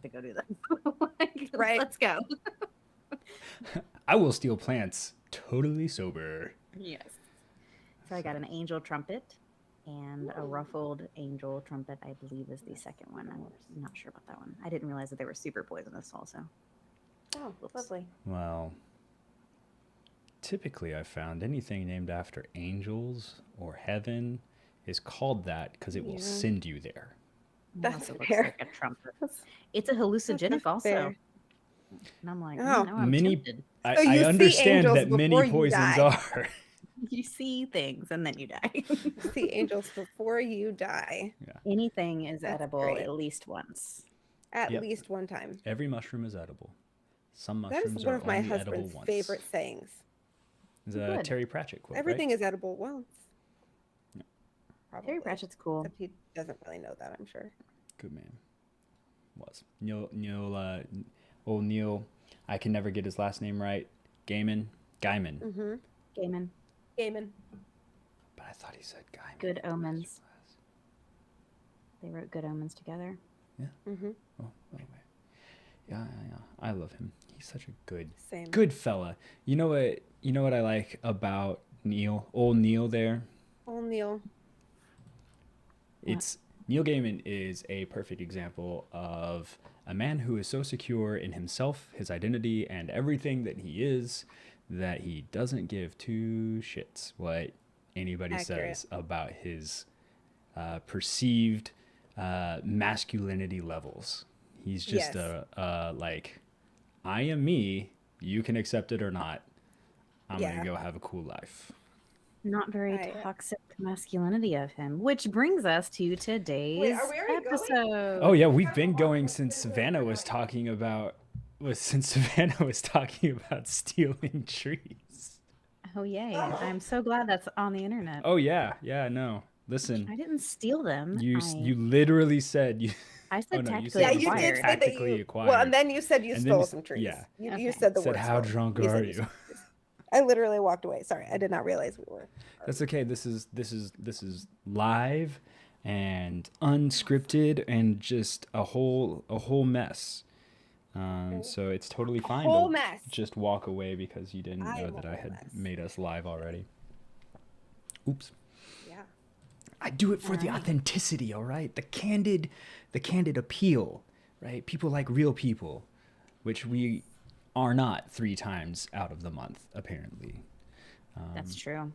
to go do this. Like, Right. let's go. I will steal plants totally sober. Yes. So I got an angel trumpet and a ruffled angel trumpet, I believe is the second one. I'm not sure about that one. I didn't realize that they were super poisonous also. Oh, lovely. Well, typically I've found anything named after angels or heaven is called that because it will send you there. It That's also looks fair. like a trumpet. That's- It's a hallucinogenic also. fair. And I'm like, Oh. no, I'm Many, tempted. I, So you I see understand angels that many before you poisons die. are. You see things and then you die. See angels before you die. Anything is That's edible great. at least once. At Yep. least one time. Every mushroom is edible. Some That mushrooms is one are of my only edible husband's once. favorite sayings. It's a Good. Terry Pratchett quote, Everything right? is edible once. Yeah. Terry Probably. Pratchett's cool. Except he doesn't really know that, I'm sure. Good man. Was old Neil. I can never get his last name right. Gaiman. Mm-hmm. Gaiman. Gaiman. But I thought he said Gaiman. Good Omens. They wrote Good Omens together. Mm-hmm. Oh, anyway. Yeah. I love him. He's such a Same. good fella. You know what I like about Neil, old Neil there? Old Neil. It's Neil Gaiman is a perfect example of a man who is so secure in himself, his identity, and everything that he is that he doesn't give two shits what anybody Accurate. says about his perceived masculinity levels. He's just Yes. like, I am me. You can accept it or not. I'm Yeah. gonna go have a cool life. Not very Right. toxic masculinity of him, which brings us to today's Wait, are we already going? episode. Oh yeah, we've been going since Savannah was talking about stealing trees. Oh yay! I'm so glad that's on the internet. Oh yeah, no. Listen, I didn't steal them. you literally said you. I said no, you tactically said Yeah, you said did acquired. say that tactically you. acquired. Well, and then you said you And then stole you- some trees. yeah. You Okay. said the said, word. how stole. drunk You are said you? stole trees. I literally walked away. Sorry, I did not realize we were. That's okay. This is live and unscripted and just a whole mess. So it's totally fine whole to mess. just walk away because you didn't I know am that a I whole had mess. made us live already. Oops. Yeah. I do it for the Alright. authenticity, all right? The candid appeal, right? People like real people, which we are not 3 times out of the month, apparently. That's true.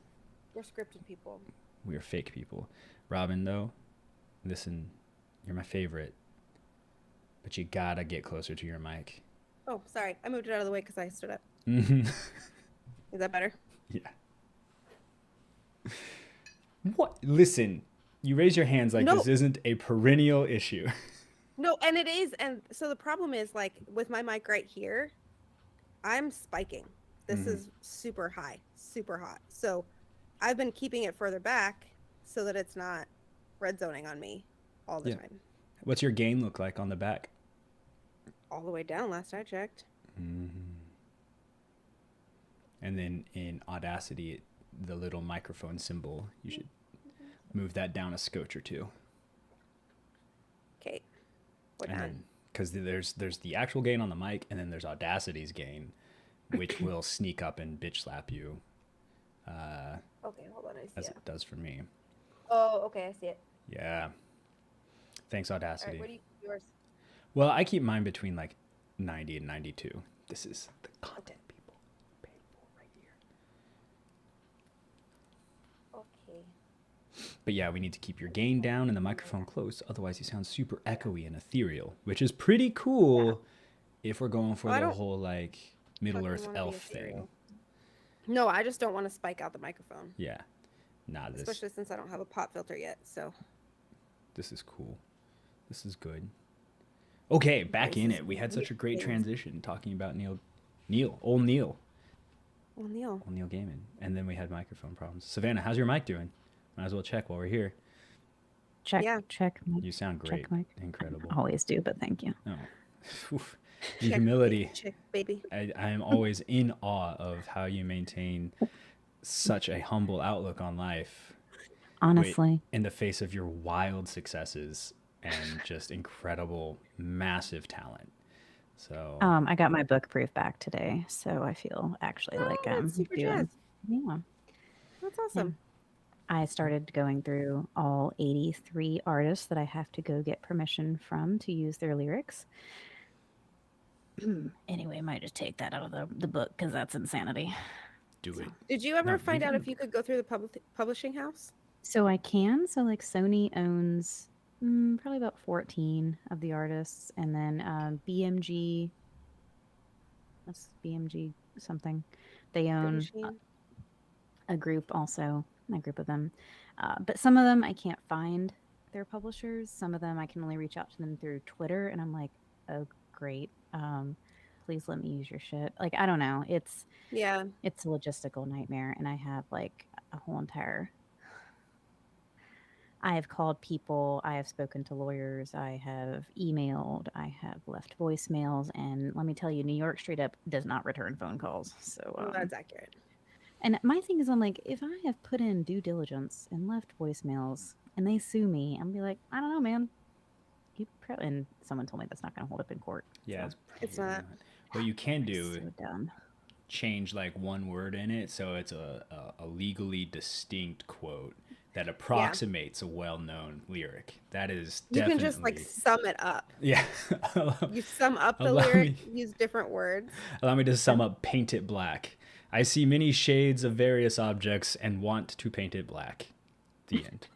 We're scripted people. We are fake people. Robin, though, listen, you're my favorite, but you gotta get closer to your mic. Oh, sorry. I moved it out of the way because I stood up. Mhm. Is that better? Yeah. What? Listen, you raise your hands like No. this isn't a perennial issue. No, and it is. And so the problem is, like, with my mic right here, I'm spiking. This Mhm. is super high, super hot. So I've been keeping it further back so that it's not red zoning on me all the Yeah. time. What's your gain look like on the back? All the way down last I checked. And then in Audacity, the little microphone symbol, you should move that down a scotch or two. Okay. We're And done. then, because there's the actual gain on the mic, and then there's Audacity's gain, which will sneak up and bitch slap you, Okay, hold on. I see as it. it does for me. Oh, okay. I see it. Yeah. Thanks, All Audacity. right. What do you yours? Well, I keep mine between like 90 and 92. This is the content people pay for right here. Okay. But yeah, we need to keep your gain down and the microphone close. Otherwise, you sound super echoey and ethereal, which is pretty cool if we're going for Well, I the don't whole like Middle fucking Earth wanna be elf ethereal. thing. No, I just don't want to spike out the microphone, Yeah. Nah, this especially since I don't have a pop filter yet. So is cool. This is good. Okay, back This in is it. We had such a great things. transition talking about old well, Neil. Neil Gaiman. And then we had microphone problems. Savannah, how's your mic doing? Might as well check while we're here. Check, Yeah. check. Mic. You sound great. Check mic. Incredible. Always do, but thank you. Oh. Oof. The Check, humility. check, baby. I am always in awe of how you maintain such a humble outlook on life Honestly, in the face of your wild successes and just incredible, massive talent. So I got my book proof back today, so I feel actually Oh, like that's super doing. jazz. Yeah. That's Yeah. awesome. I started going through all 83 artists that I have to go get permission from to use their lyrics. Anyway, I might just take that out of the book because that's insanity. do it. Did you ever No, find you out can- if you could go through the publishing house? So I can. So like Sony owns probably about 14 of the artists, and then BMG. That's BMG something. They Good own machine. a group also, a group of them. But some of them I can't find their publishers. Some of them I can only reach out to them through Twitter, and I'm like, oh great, please let me use your shit. Like I don't know, it's Yeah. a logistical nightmare, and I have like a whole entire. I have called people, I have spoken to lawyers, I have emailed, I have left voicemails, and let me tell you, New York straight up does not return phone calls. So Well, that's accurate. and my thing is, I'm like, if I have put in due diligence and left voicemails and they sue me, I'm be like, I don't know, man. And someone told me that's not going to hold up in court. Yeah, So, It's not. What you can do, so dumb. change like one word in it so it's a legally distinct quote that approximates a well-known lyric. That is You definitely... can just like sum it up. Yeah. You sum up the Allow lyric, me- use different words. Allow me to sum up paint it black. I see many shades of various objects and want to paint it black. The end.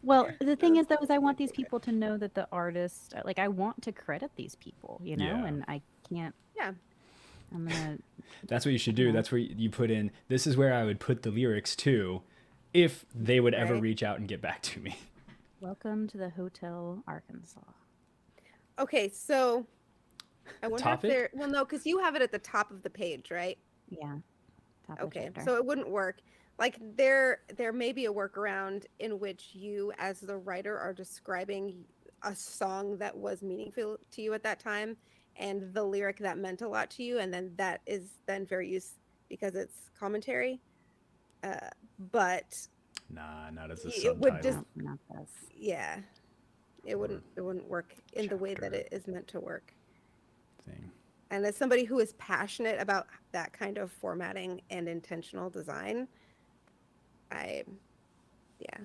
Well, the thing is, though, is I want these people to know that the artist, like, I want to credit these people, you know, Yeah. and I can't. Yeah. I'm gonna. That's what you should do. Yeah. That's where you put in, this is where I would put the lyrics to if they would ever Right. reach out and get back to me. Welcome to the Hotel Arkansas. Okay, so I wonder Topic? if there. Well, no, because you have it at the top of the page, right? Yeah. Top of the Okay, chapter. so it wouldn't work. Like there may be a workaround in which you, as the writer, are describing a song that was meaningful to you at that time, and the lyric that meant a lot to you, and then that is then fair use because it's commentary. But Nah, not as a It subtitle would just- No, not this. yeah, it wouldn't work in the way that chapter. it is meant to work. thing. And as somebody who is passionate about that kind of formatting and intentional design, yeah.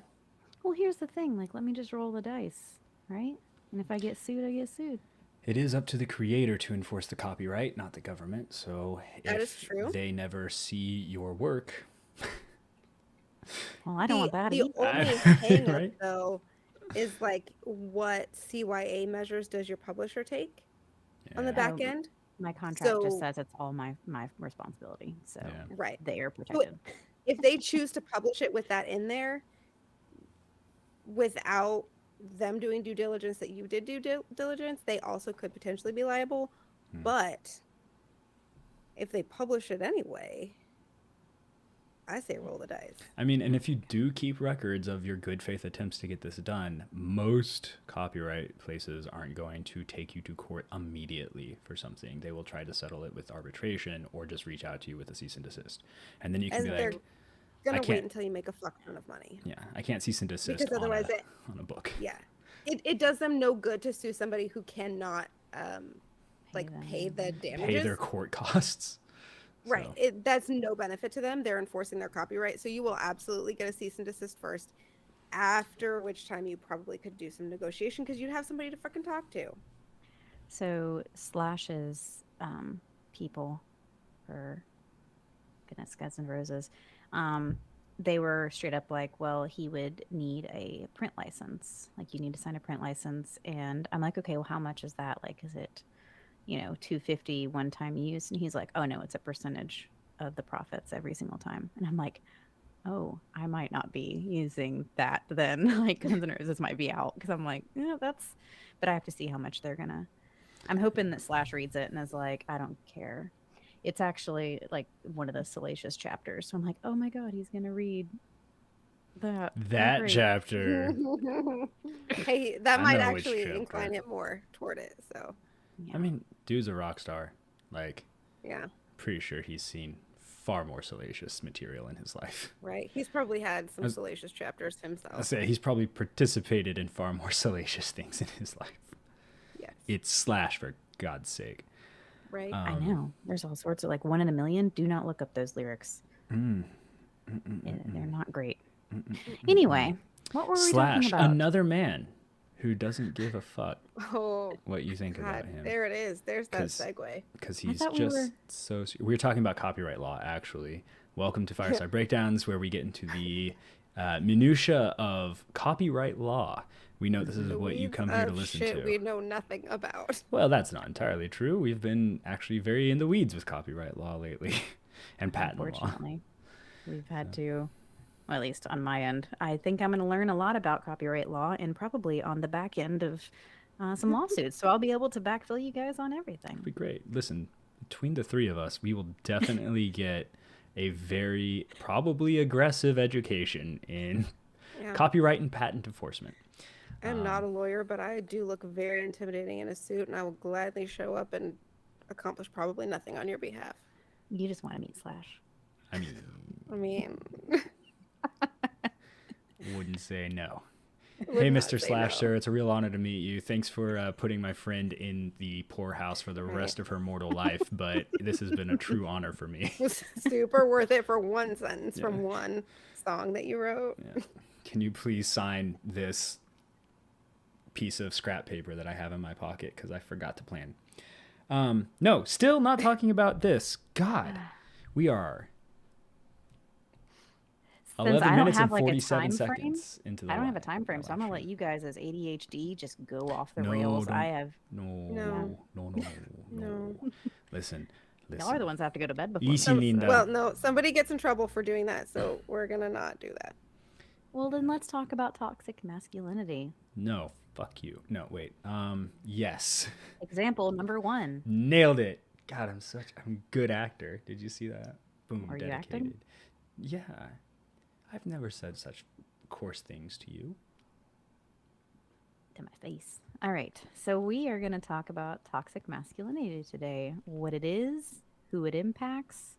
Well, here's the thing. Like, let me just roll the dice, right? And if I get sued, I get sued. It is up to the creator to enforce the copyright, not the government. So That if is true. they never see your work, Well, I don't want that The either. only hang up, Right? though, is like what CYA measures does your publisher take on the yeah, back Um, end? My contract just So- says it's all my responsibility. So yeah. Right. they are protected. If they choose to publish it with that in there, without them doing due diligence that you did due diligence, they also could potentially be liable. Hmm. But if they publish it anyway, I say roll the dice. I mean, and if you do keep records of your good faith attempts to get this done, most copyright places aren't going to take you to court immediately for something. They will try to settle it with arbitration or just reach out to you with a cease and desist. And then you can As be they're like, gonna can't- wait until you make a fuck ton of money. yeah, I can't cease and desist Because on otherwise on a book. Yeah, it does them no good to sue somebody who cannot like them. pay the damages. Pay their court costs. Right. So, That's no benefit to them. They're enforcing their copyright. So you will absolutely get a cease and desist first, after which time you probably could do some negotiation because you'd have somebody to fucking talk to. So Slash's people, for goodness, Guns and Roses, they were straight up like, well, he would need a print license. Like, you need to sign a print license. And I'm like, okay, well, how much is that? Like, is it, $250 one time use? And he's like, oh no, it's a percentage of the profits every single time. And I'm like, oh, I might not be using that then. Like, Guns N' Roses might be out, because I'm like, yeah, that's. But I have to see how much they're gonna. I'm hoping that Slash reads it and is like, I don't care. It's actually like one of the salacious chapters. So I'm like, oh my god, he's gonna read that. Oh, that great. chapter. Hey, that I might know which actually chapter. incline it more toward it. So Yeah. I mean, dude's a rock star. Like, yeah. pretty sure he's seen far more salacious material in his life. Right. He's probably had some was- salacious chapters I himself. say he's probably participated in far more salacious things in his life. Yes. It's Slash, for God's sake. Right. I know. There's all sorts of like 1 in a million. Do not look up those lyrics. They're not great. Anyway, what were we talking Slash, about? another man who doesn't give a fuck Oh, what you think about God. him. There it is. There's that 'Cause- segue. Because he's thought we just were- so. We were talking about copyright law, actually. Welcome to Fireside Breakdowns, where we get into the minutia of copyright law. We know this is what you come here to listen shit to. we know nothing about. Well, that's not entirely true. We've been actually very in the weeds with copyright law lately, and patent law. Unfortunately, we've had to, well, at least on my end. I think I'm going to learn a lot about copyright law and probably on the back end of some lawsuits. So I'll be able to backfill you guys on everything. It'd be great. Listen, between the three of us, we will definitely get a very probably aggressive education in Yeah. copyright and patent enforcement. I'm not a lawyer, but I do look very intimidating in a suit, and I will gladly show up and accomplish probably nothing on your behalf. You just want to meet Slash. I mean, I mean, wouldn't say no. would Hey, not Mr. say Slash, no. sir, it's a real honor to meet you. Thanks for putting my friend in the poorhouse for the rest of her mortal life, but this has been a true honor for me. It was super worth it for one sentence from one song that you wrote. Yeah. Can you please sign this piece of scrap paper that I have in my pocket because I forgot to plan? No, still not talking about this. God, we are Since 11 I don't minutes have and like a 47 time frame, seconds into the I don't have a live time frame, so I'm gonna let election. you guys as ADHD just go off the No, rails. don't. I have. No. No. Listen. Y'all are the ones that have to go to bed before. Easy, Linda. Well, no, somebody gets in trouble for doing that, so we're gonna not do that. Well, then let's talk about toxic masculinity. No, fuck you. No, wait. Yes. Example number 1. Nailed it. God, I'm a good actor. Did you see that? Boom, Are you dedicated. acting? Yeah. I've never said such coarse things to you. To my face. All right. So we are going to talk about toxic masculinity today. What it is, who it impacts,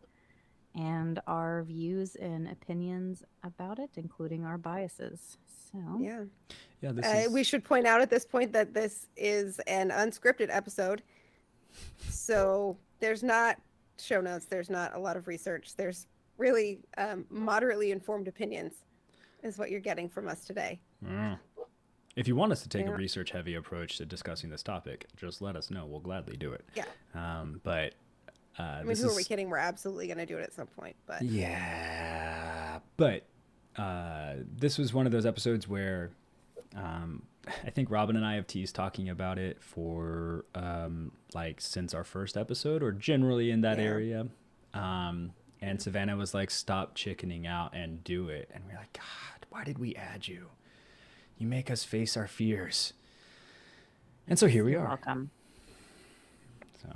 and our views and opinions about it, including our biases. So Yeah. Yeah, this is We should point out at this point that this is an unscripted episode. So there's not show notes, there's not a lot of research. There's really moderately informed opinions is what you're getting from us today. If you want us to take a Yeah. research heavy approach to discussing this topic, just let us know. We'll gladly do it. Yeah. But I mean, this who is are we kidding? We're absolutely going to do it at some point. But yeah. But this was one of those episodes where I think Robin and I have teased talking about it for like since our first episode or generally in that Yeah. area. And Savannah was like, stop chickening out and do it. And we're like, God, why did we add you? You make us face our fears. And so here we you're are. welcome. So,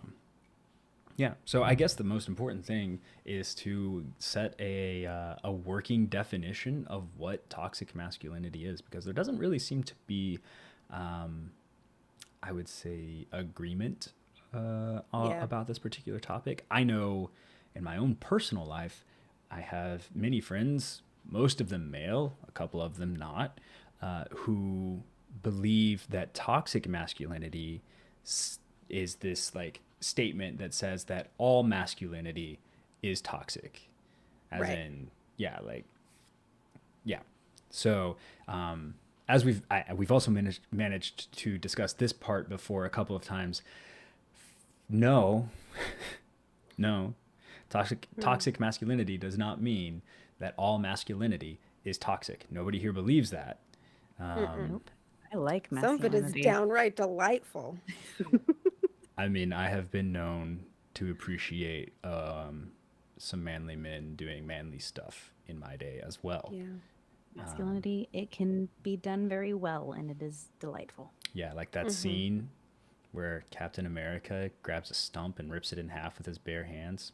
yeah. So I guess the most important thing is to set a working definition of what toxic masculinity is, because there doesn't really seem to be, I would say, agreement about this particular topic. I know in my own personal life, I have many friends, most of them male, a couple of them not, who believe that toxic masculinity is this like statement that says that all masculinity is toxic, as Right. in, yeah, like, yeah. So, as we've also managed to discuss this part before a couple of times. No, toxic masculinity does not mean that all masculinity is toxic. Nobody here believes that. Nope. I like some of it is masculinity. downright delightful. I mean, I have been known to appreciate some manly men doing manly stuff in my day as well. Yeah. Masculinity, it can be done very well, and it is delightful. Yeah, like that scene where Captain America grabs a stump and rips it in half with his bare hands.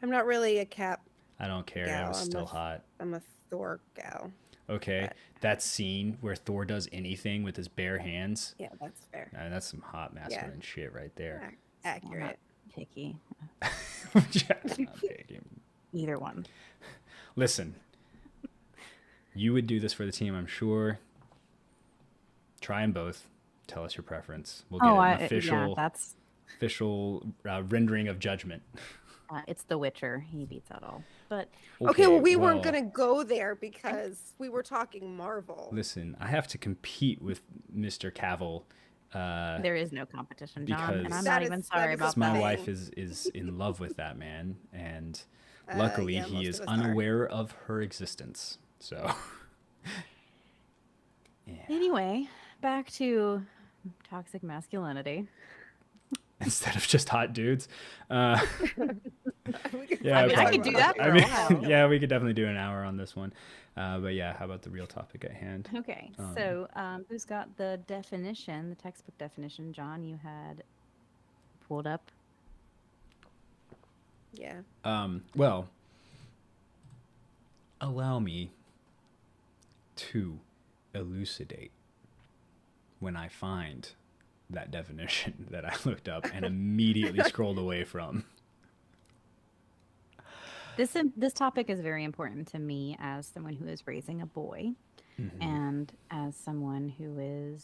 I'm not really a Cap. I don't care. It Gal, was I'm still a- hot. I'm a Thor gal. Okay, but- that scene where Thor does anything with his bare hands. Yeah, that's fair. That's some hot masculine shit right there. Accurate. Picky. Not picky. Either one. Listen, you would do this for the team, I'm sure. Try them both. Tell us your preference. We'll get an official, that's rendering of judgment. it's The Witcher. He beats out all. But Okay, well, we weren't going to go there because we were talking Marvel. Listen, I have to compete with Mr. Cavill. There is no competition, John, and I'm Because not even sorry about that. my wife is in love with that man, and luckily yeah, he most is of us are. unaware of her existence. So, yeah. Anyway, back to toxic masculinity. Instead of just hot dudes. Yeah, I mean, I could do that for a while. Yeah, we could definitely do an hour on this one. But yeah, how about the real topic at hand? Okay, so who's got the definition, the textbook definition? John, you had pulled up. Yeah. Well, allow me to elucidate when I find that definition that I looked up and immediately scrolled away from. This topic is very important to me as someone who is raising a boy, and as someone who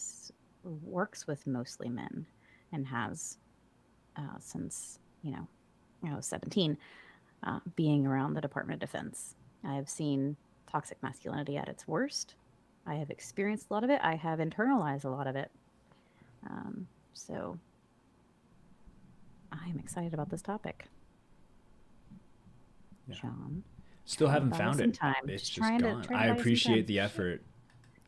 works with mostly men, and has since I was 17, being around the Department of Defense. I have seen toxic masculinity at its worst. I have experienced a lot of it. I have internalized a lot of it. So I'm excited about this topic. Yeah. John, Still haven't buy found some it. time. It's Just just trying to- gone. trying to I buy some appreciate time. the effort.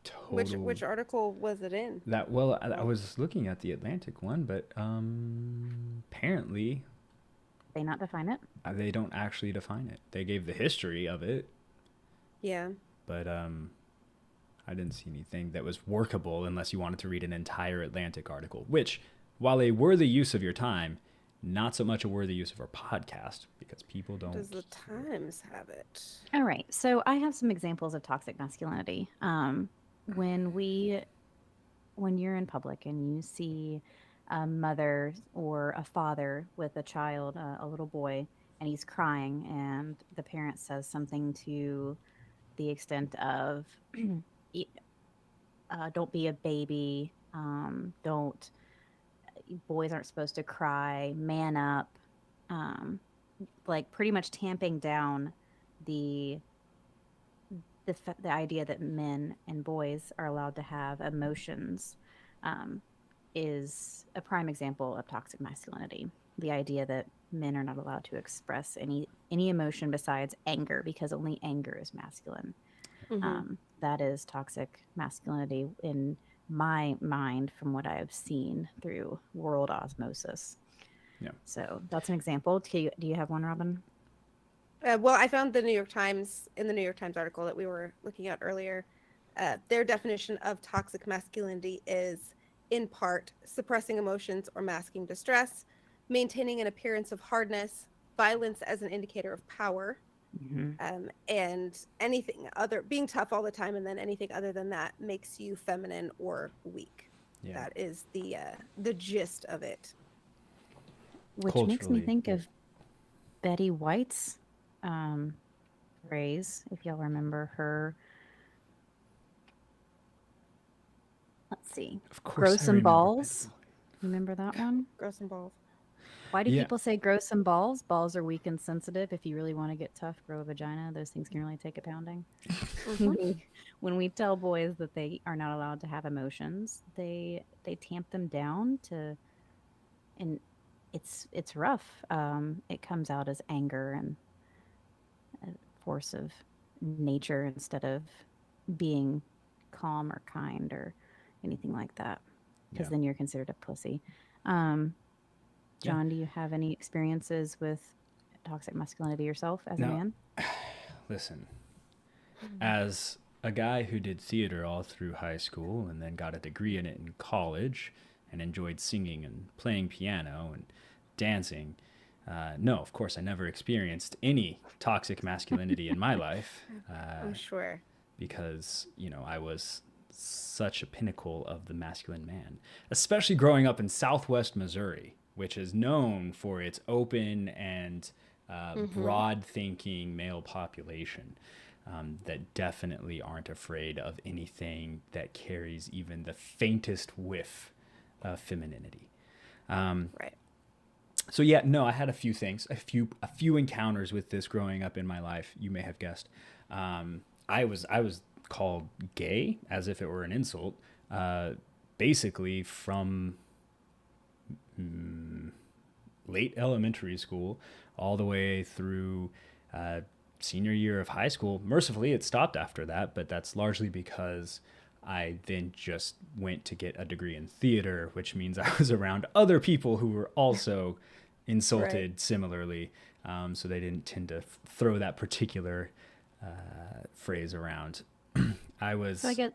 Total. Which article was it in? That well, I was looking at the Atlantic one, but apparently they not define it. they don't actually define it. They gave the history of it, Yeah. but I didn't see anything that was workable unless you wanted to read an entire Atlantic article, which, while a worthy use of your time, not so much a worthy use of our podcast because people don't. Does the Times have it? All right. So I have some examples of toxic masculinity. When you're in public and you see a mother or a father with a child, a little boy, and he's crying, and the parent says something to the extent of, "Don't be a baby. Don't. Boys aren't supposed to cry. Man up." Like pretty much tamping down the idea that men and boys are allowed to have emotions, is a prime example of toxic masculinity. The idea that men are not allowed to express any emotion besides anger, because only anger is masculine. That is toxic masculinity in my mind, from what I have seen through world osmosis. Yeah. So that's an example. Do you have one, Robin? Well, I found the New York Times article that we were looking at earlier. Their definition of toxic masculinity is, in part, suppressing emotions or masking distress, maintaining an appearance of hardness, violence as an indicator of power, and anything other, being tough all the time, and then anything other than that makes you feminine or weak. Yeah. That is the gist of it. Which makes me think of Betty White's phrase, if y'all remember her. Let's see. Of course, grow some balls. Remember that one? Grow some balls. Why do people say grow some balls? Balls are weak and sensitive. If you really want to get tough, grow a vagina. Those things can really take a pounding. When we tell boys that they are not allowed to have emotions, they tamp them down and it's rough. It comes out as anger and a force of nature instead of being calm or kind or anything like that, because then you're considered a pussy. John, do you have any experiences with toxic masculinity yourself as a man? Listen, as a guy who did theater all through high school and then got a degree in it in college and enjoyed singing and playing piano and dancing, no, of course, I never experienced any toxic masculinity in my life. I'm sure. Because, I was such a pinnacle of the masculine man, especially growing up in Southwest Missouri. which is known for its open and broad thinking male population that definitely aren't afraid of anything that carries even the faintest whiff of femininity. Right. So yeah, no, I had a few things, a few encounters with this growing up in my life. You may have guessed. I was called gay as if it were an insult, basically from late elementary school all the way through senior year of high school. Mercifully, it stopped after that, but that's largely because I then just went to get a degree in theater, which means I was around other people who were also insulted Right. similarly. So they didn't tend to throw that particular phrase around. I was So I get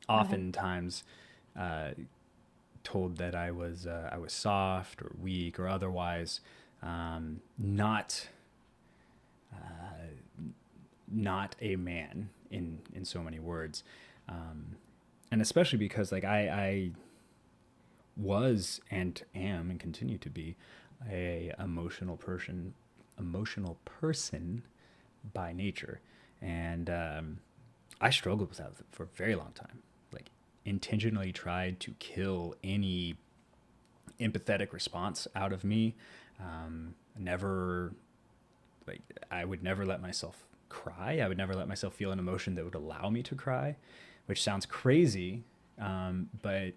oftentimes told that I was soft or weak or otherwise not not a man in so many words, and especially because like I was and am and continue to be a emotional person by nature, and I struggled with that for a very long time. Like intentionally tried to kill any empathetic response out of me. Never like I would never let myself cry. I would never let myself feel an emotion that would allow me to cry, which sounds crazy, but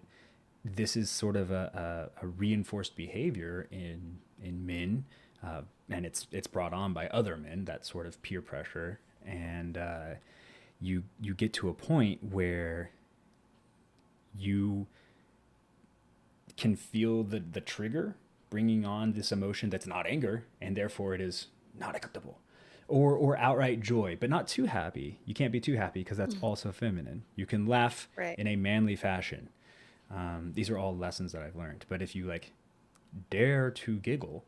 this is sort of a reinforced behavior in men, and it's brought on by other men. That sort of peer pressure, and you get to a point where you can feel the trigger bringing on this emotion that's not anger, and therefore it is not acceptable, or outright joy, but not too happy. You can't be too happy because that's also feminine. You can laugh Right. in a manly fashion. These are all lessons that I've learned. But if you like dare to giggle,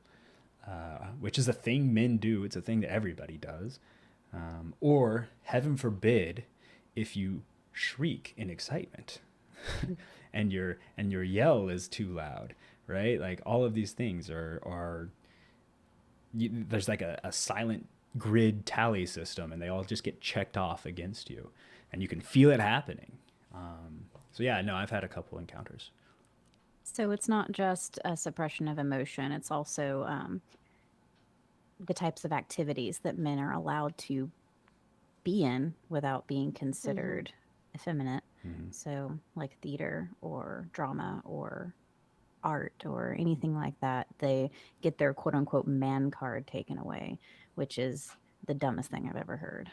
which is a thing men do, it's a thing that everybody does, or heaven forbid, if you shriek in excitement and your yell is too loud, right? Like all of these things are there's like a silent grid tally system, and they all just get checked off against you, and you can feel it happening. So yeah, no, I've had a couple encounters. So it's not just a suppression of emotion, it's also the types of activities that men are allowed to be in without being considered effeminate. Mm-hmm. So, like theater or drama or art or anything like that, they get their quote unquote man card taken away, which is the dumbest thing I've ever heard.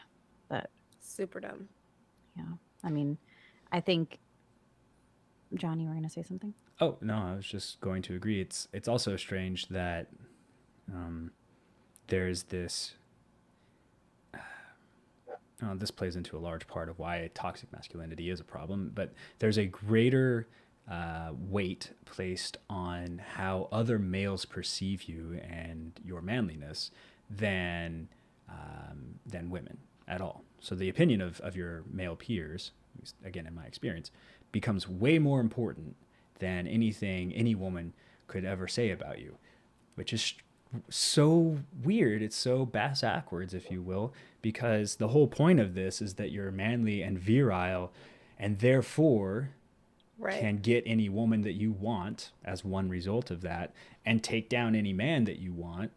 But Super dumb. yeah, I mean, I think, John, you were going to say something? Oh no, I was just going to agree. It's also strange that there's this. This plays into a large part of why toxic masculinity is a problem, but there's a greater weight placed on how other males perceive you and your manliness than women at all. So the opinion of your male peers, again in my experience, becomes way more important than anything any woman could ever say about you, which is so weird. It's so bass backwards, if you will, because the whole point of this is that you're manly and virile, and therefore Right. can get any woman that you want as one result of that, and take down any man that you want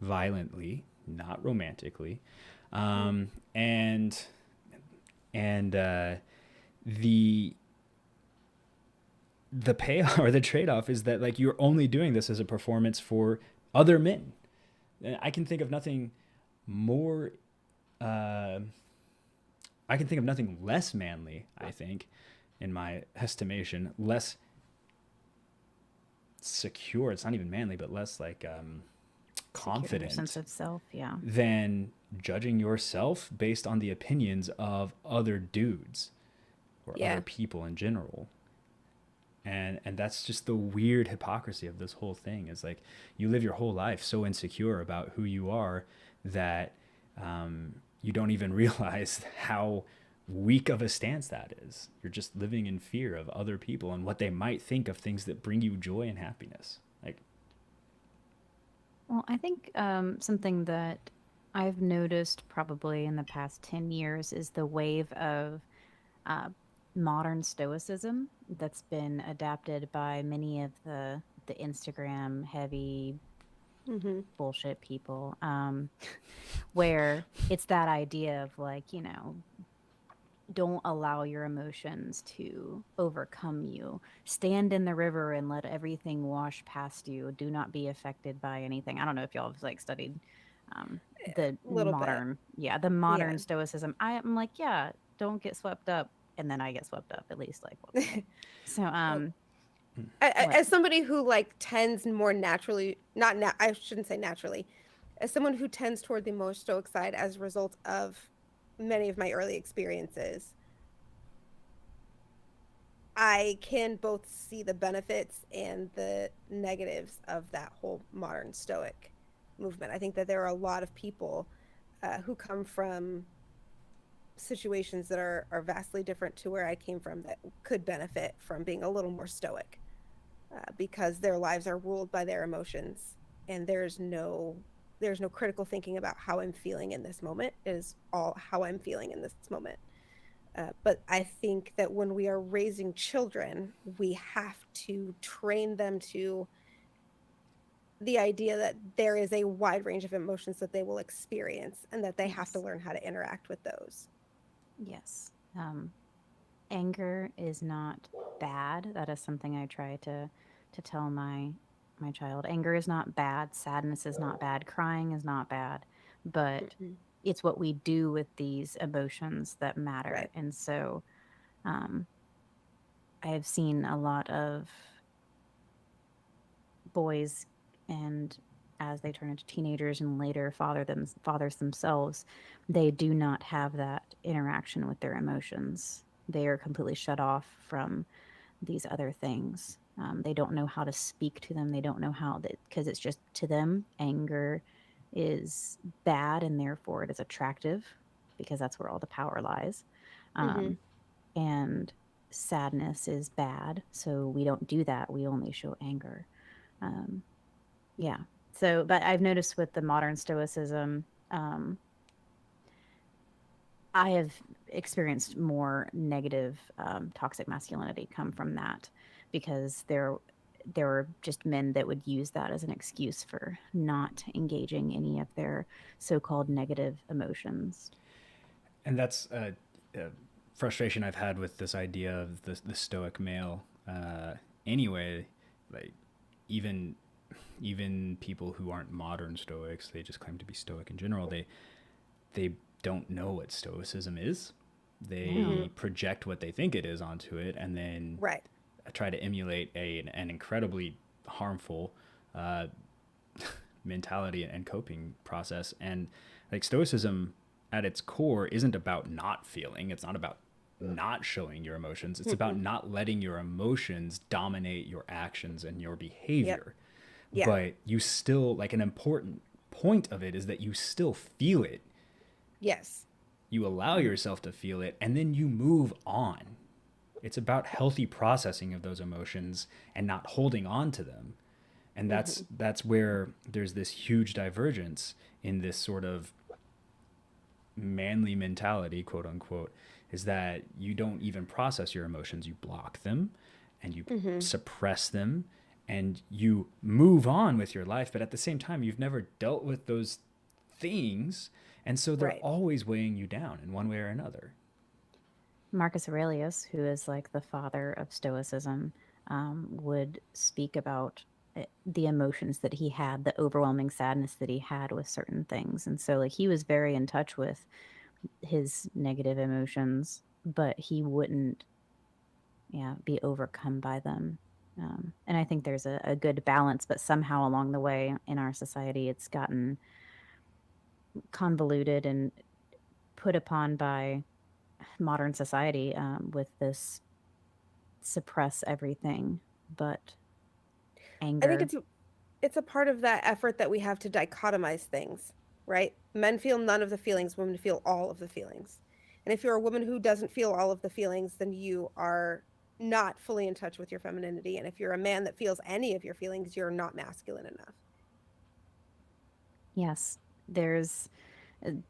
violently, not romantically, and the pay or the trade-off is that like you're only doing this as a performance for other men. And I can think of nothing more I can think of nothing less manly, I think, in my estimation, less secure. It's not even manly, but less like Secure confident sense of self, yeah. than judging yourself based on the opinions of other dudes or Yeah. other people in general. And that's just the weird hypocrisy of this whole thing, is like you live your whole life so insecure about who you are that you don't even realize how weak of a stance that is. You're just living in fear of other people and what they might think of things that bring you joy and happiness. Like, Well, I think something that I've noticed probably in the past 10 years is the wave of uh, modern stoicism that's been adapted by many of the Instagram heavy Mm-hmm. bullshit people, where it's that idea of like, don't allow your emotions to overcome you. Stand in the river and let everything wash past you. Do not be affected by anything. I don't know if y'all have like studied um, the A little bit. the Yeah. modern stoicism. I'm like, yeah, don't get swept up, and then I get swept up at least like once a day. So, Oh, what? as somebody who like tends more naturally, not I shouldn't say naturally, as someone who tends toward the more stoic side as a result of many of my early experiences, I can both see the benefits and the negatives of that whole modern stoic movement. I think that there are a lot of people who come from situations that are vastly different to where I came from that could benefit from being a little more stoic, because their lives are ruled by their emotions, and there's no critical thinking about how I'm feeling in this moment. It is all how I'm feeling in this moment. But I think that when we are raising children, we have to train them to the idea that there is a wide range of emotions that they will experience and that they have to Yes, learn how to interact with those. yes. Anger is not bad. That is something I try to tell my child. Anger is not bad. Sadness is not bad. Crying is not bad. But Mm-hmm. it's what we do with these emotions that matter. Right. And so um, I have seen a lot of boys, and as they turn into teenagers and later fathers themselves, they do not have that interaction with their emotions. They are completely shut off from these other things. They don't know how to speak to them. They don't know how that, because it's just to them, anger is bad and therefore it is attractive because that's where all the power lies. Mm-hmm. Um, and sadness is bad. So we don't do that. We only show anger. Um, yeah. So, but I've noticed with the modern stoicism, I have experienced more negative toxic masculinity come from that because there were just men that would use that as an excuse for not engaging any of their so-called negative emotions. and that's a frustration I've had with this idea of the stoic male. Anyway, like even even people who aren't modern stoics, they just claim to be stoic in general. They don't know what stoicism is. No. Mm-hmm. They project what they think it is onto it, and then Right. try to emulate an incredibly harmful uh, mentality and coping process. And like stoicism at its core isn't about not feeling. It's not about not showing your emotions. It's about Mm-mm. not letting your emotions dominate your actions and your Yep. behavior. Yeah. But you still, like, an important point of it is that you still feel it. Yes. You allow yourself to feel it and then you move on. It's about healthy processing of those emotions and not holding on to them. And Mm-hmm. that's where there's this huge divergence in this sort of manly mentality, quote unquote, is that you don't even process your emotions. You block them and you Mm-hmm. suppress them and you move on with your life. But at the same time, you've never dealt with those things. And so they're Right. always weighing you down in one way or another. Marcus Aurelius, who is like the father of Stoicism, would speak about the emotions that he had, the overwhelming sadness that he had with certain things. And so, like, he was very in touch with his negative emotions, but he wouldn't, yeah, be overcome by them. And I think there's a good balance, but somehow along the way in our society, it's gotten convoluted and put upon by modern society with this suppress everything but I think anger. it's a part of that effort that we have to dichotomize things, right? Men feel none of the feelings, women feel all of the feelings. And if you're a woman who doesn't feel all of the feelings, then you are not fully in touch with your femininity. And if you're a man that feels any of your feelings, you're not masculine enough. Yes, there's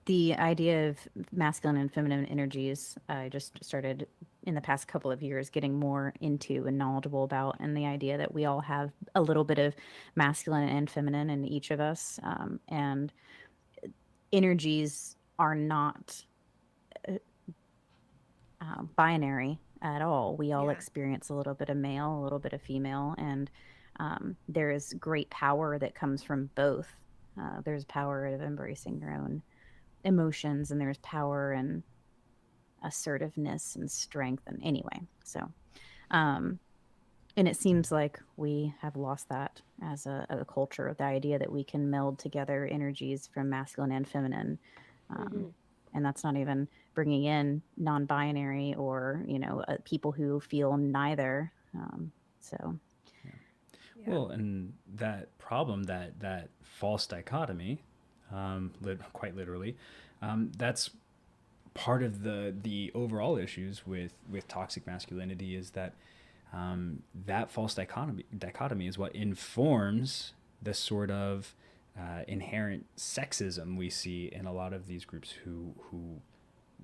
the idea of masculine and feminine energies. I just started in the past couple of years getting more into and knowledgeable about, and the idea that we all have a little bit of masculine and feminine in each of us, and energies are not binary at all. We all Yeah. experience a little bit of male, a little bit of female, and there is great power that comes from both. There's power of embracing your own emotions, and there's power and assertiveness and strength. And anyway, so, um, and it seems like we have lost that as a culture, the idea that we can meld together energies from masculine and feminine. Um, Mm-hmm. and that's not even bringing in non-binary or people who feel neither. So Yeah. Well, and that problem, that false dichotomy, quite literally, that's part of the overall issues with toxic masculinity is that that false dichotomy is what informs the sort of inherent sexism we see in a lot of these groups who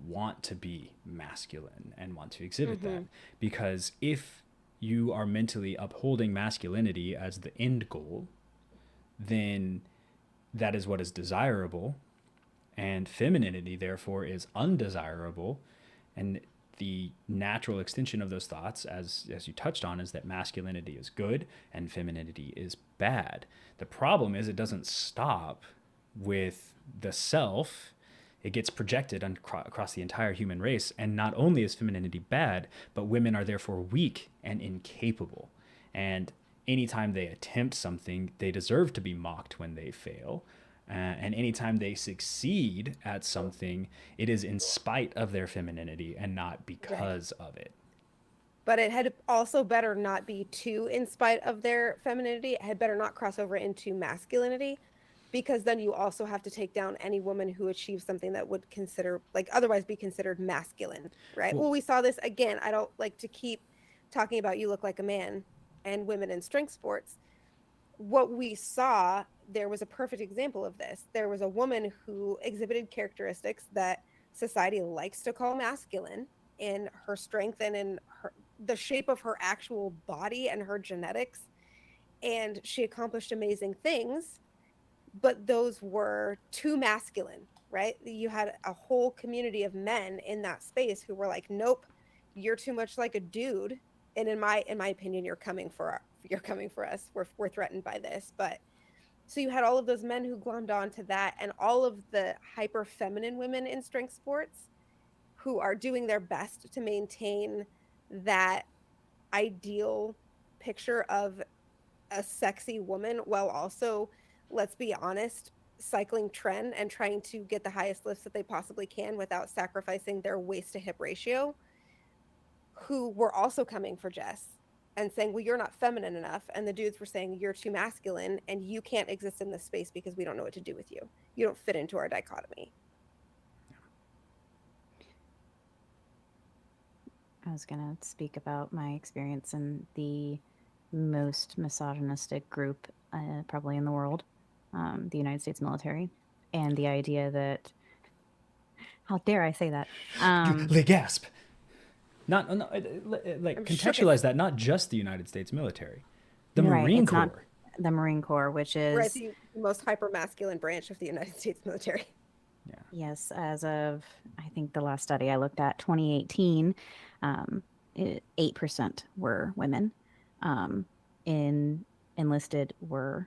want to be masculine and want to exhibit Mm-hmm. that. Because if you are mentally upholding masculinity as the end goal, then that is what is desirable, and femininity therefore is undesirable. And the natural extension of those thoughts, as you touched on, is that masculinity is good and femininity is bad. The problem is it doesn't stop with the self. It gets projected across the entire human race, and not only is femininity bad, but women are therefore weak and incapable. And anytime they attempt something, they deserve to be mocked when they fail. And anytime they succeed at something, it is in spite of their femininity and not Right. because of it. But it had also better not be too in spite of their femininity. It had better not cross over into masculinity, because then you also have to take down any woman who achieves something that would consider like otherwise be considered masculine, right? Well, Well, we saw this again. I don't like to keep talking about you look like a man and women in strength sports. What we saw, there was a perfect example of this. There was a woman who exhibited characteristics that society likes to call masculine in her strength and in the shape of her actual body and her genetics. And she accomplished amazing things, but those were too masculine, right? You had a whole community of men in that space who were like, nope, you're too much like a dude. And in my opinion, you're coming for us. We're threatened by this. But so you had all of those men who glommed onto that, and all of the hyper feminine women in strength sports who are doing their best to maintain that ideal picture of a sexy woman while also, let's be honest, cycling trend and trying to get the highest lifts that they possibly can without sacrificing their waist to hip ratio, who were also coming for Jess and saying, well, you're not feminine enough. And the dudes were saying, you're too masculine and you can't exist in this space because we don't know what to do with you. You don't fit into our dichotomy. I was going to speak about my experience in the most misogynistic group probably in the world, the United States military, and the idea that, how dare I say that? gasp. Not no, like I'm shook as contextualize that. Not just the United States military, the You're right. Marine It's not Corps. the Marine Corps, which we're at is, the most hyper masculine branch of the United States military. Yeah. yes, as of, I think the last study I looked at, 2018, 8% were women. In enlisted were,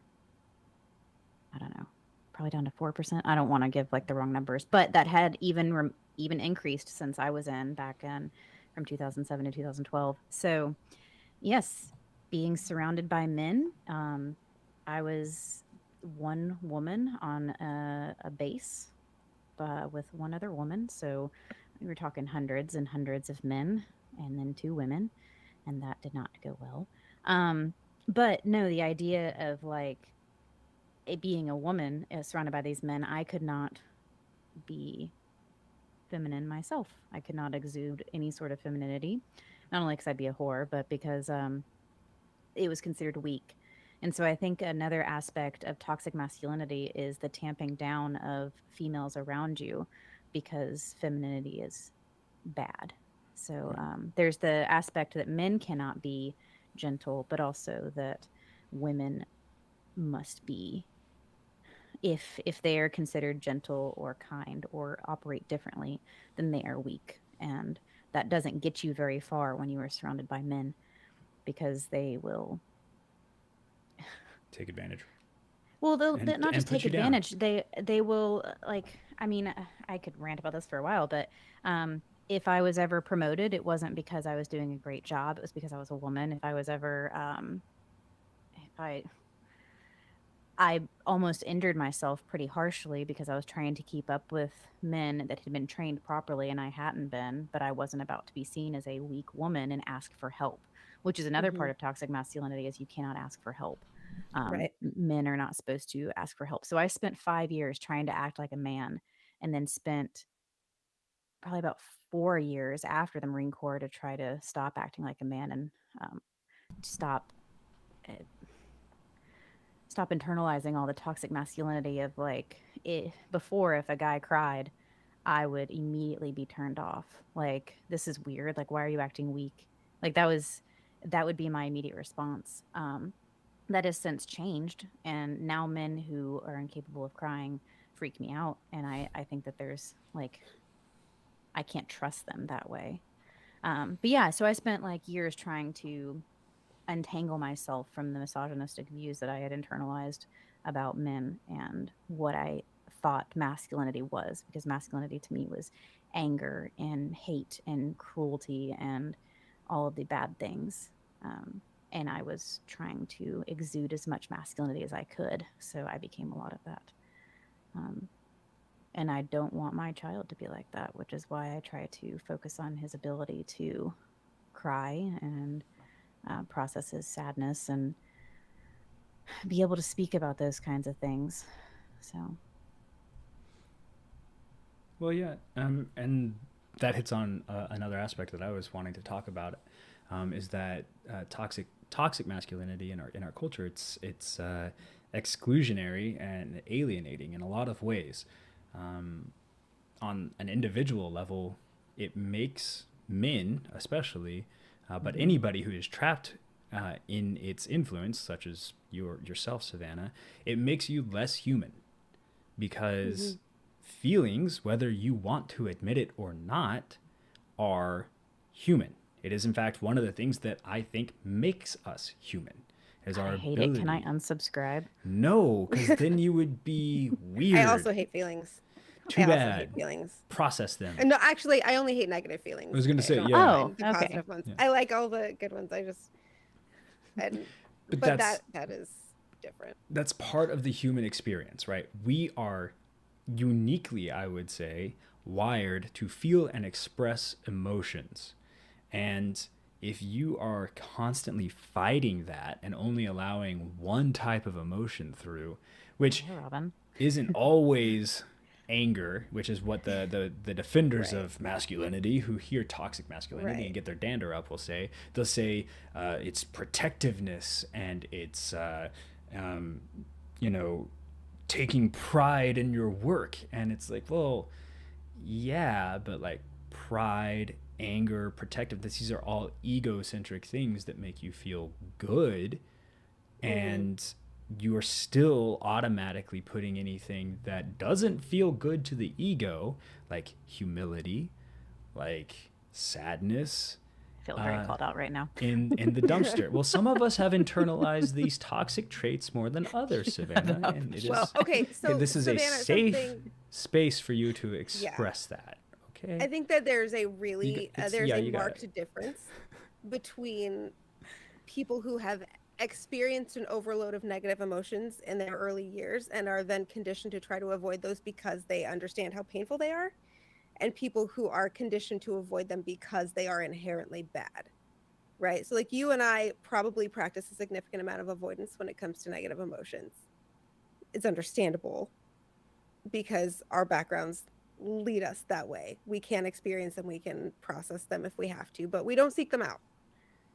I don't know, probably down to 4%. I don't want to give like the wrong numbers, but that had even increased since I was in back in from 2007 to 2012. So yes, being surrounded by men. I was one woman on a base with one other woman. So we were talking hundreds and hundreds of men and then two women, and that did not go well. But no, the idea of like it being a woman surrounded by these men, I could not be feminine myself. I could not exude any sort of femininity, not only because I'd be a whore, but because it was considered weak. And so I think another aspect of toxic masculinity is the tamping down of females around you because femininity is bad. So there's the aspect that men cannot be gentle, but also that women must be, if they are considered gentle or kind or operate differently, then they are weak. And that doesn't get you very far when you are surrounded by men because they will Take advantage. they'll not And just put take you down. advantage. They will like. I mean, I could rant about this for a while, but if I was ever promoted, it wasn't because I was doing a great job. It was because I was a woman. If I was ever, if I almost injured myself pretty harshly because I was trying to keep up with men that had been trained properly and I hadn't been, but I wasn't about to be seen as a weak woman and ask for help, which is another Mm-hmm. part of toxic masculinity is you cannot ask for help. Right. Men are not supposed to ask for help. So I spent 5 years trying to act like a man and then spent probably about 4 years after the Marine Corps to try to stop acting like a man and um, stop uh, stop internalizing all the toxic masculinity of like before if a guy cried I would immediately be turned off, like this is weird, like why are you acting weak, like that would be my immediate response. That has since changed and now men who are incapable of crying freak me out and I think that there's like I can't trust them that way. But yeah, so I spent like years trying to untangle myself from the misogynistic views that I had internalized about men and what I thought masculinity was, because masculinity to me was anger and hate and cruelty and all of the bad things. And I was trying to exude as much masculinity as I could. So I became a lot of that. Um, and I don't want my child to be like that, which is why I try to focus on his ability to cry and process his sadness and be able to speak about those kinds of things. So, Well, yeah, and that hits on another aspect that I was wanting to talk about, is that toxic masculinity in our culture. It's exclusionary and alienating in a lot of ways. On an individual level, it makes men, especially, but anybody who is trapped in its influence, such as yourself, Savannah, it makes you less human because feelings, whether you want to admit it or not, are human. It is, in fact, one of the things that I think makes us human. Is God, our I hate it. Can I ability. unsubscribe? No, because then you would be I weird. also hate feelings. Too I also hate bad. feelings. Process them. And no, actually, I only hate negative I feelings. was gonna I say, don't yeah, Oh, mind the okay. positive ones. Yeah. I like all the good ones. I just and but but that's that is different. that's part of the human experience, right? We are uniquely, I would say, wired to feel and express emotions. And if you are constantly fighting that and only allowing one type of emotion through, which Hey, Robin. isn't always anger, which is what the defenders Right. of masculinity who hear toxic masculinity Right. and get their dander up will say, they'll say it's protectiveness and it's um, you know, taking pride in your work. And it's like, well, yeah, but like pride, anger, protectiveness, these are all egocentric things that make you feel good. And you are still automatically putting anything that doesn't feel good to the ego, like humility, like sadness, I feel very called out right now. in the dumpster. Well, some of us have internalized these toxic traits more than others, Savannah, up. and it Well, is okay, so this is a Savannah, safe something space for you to express that. Okay. I think that there's a really there's a you got marked it. difference between people who have experienced an overload of negative emotions in their early years and are then conditioned to try to avoid those because they understand how painful they are, and people who are conditioned to avoid them because they are inherently bad. Right? So like you and I probably practice a significant amount of avoidance when it comes to negative emotions. It's understandable because our backgrounds lead us that way. We can experience them, we can process them if we have to, but we don't seek them out.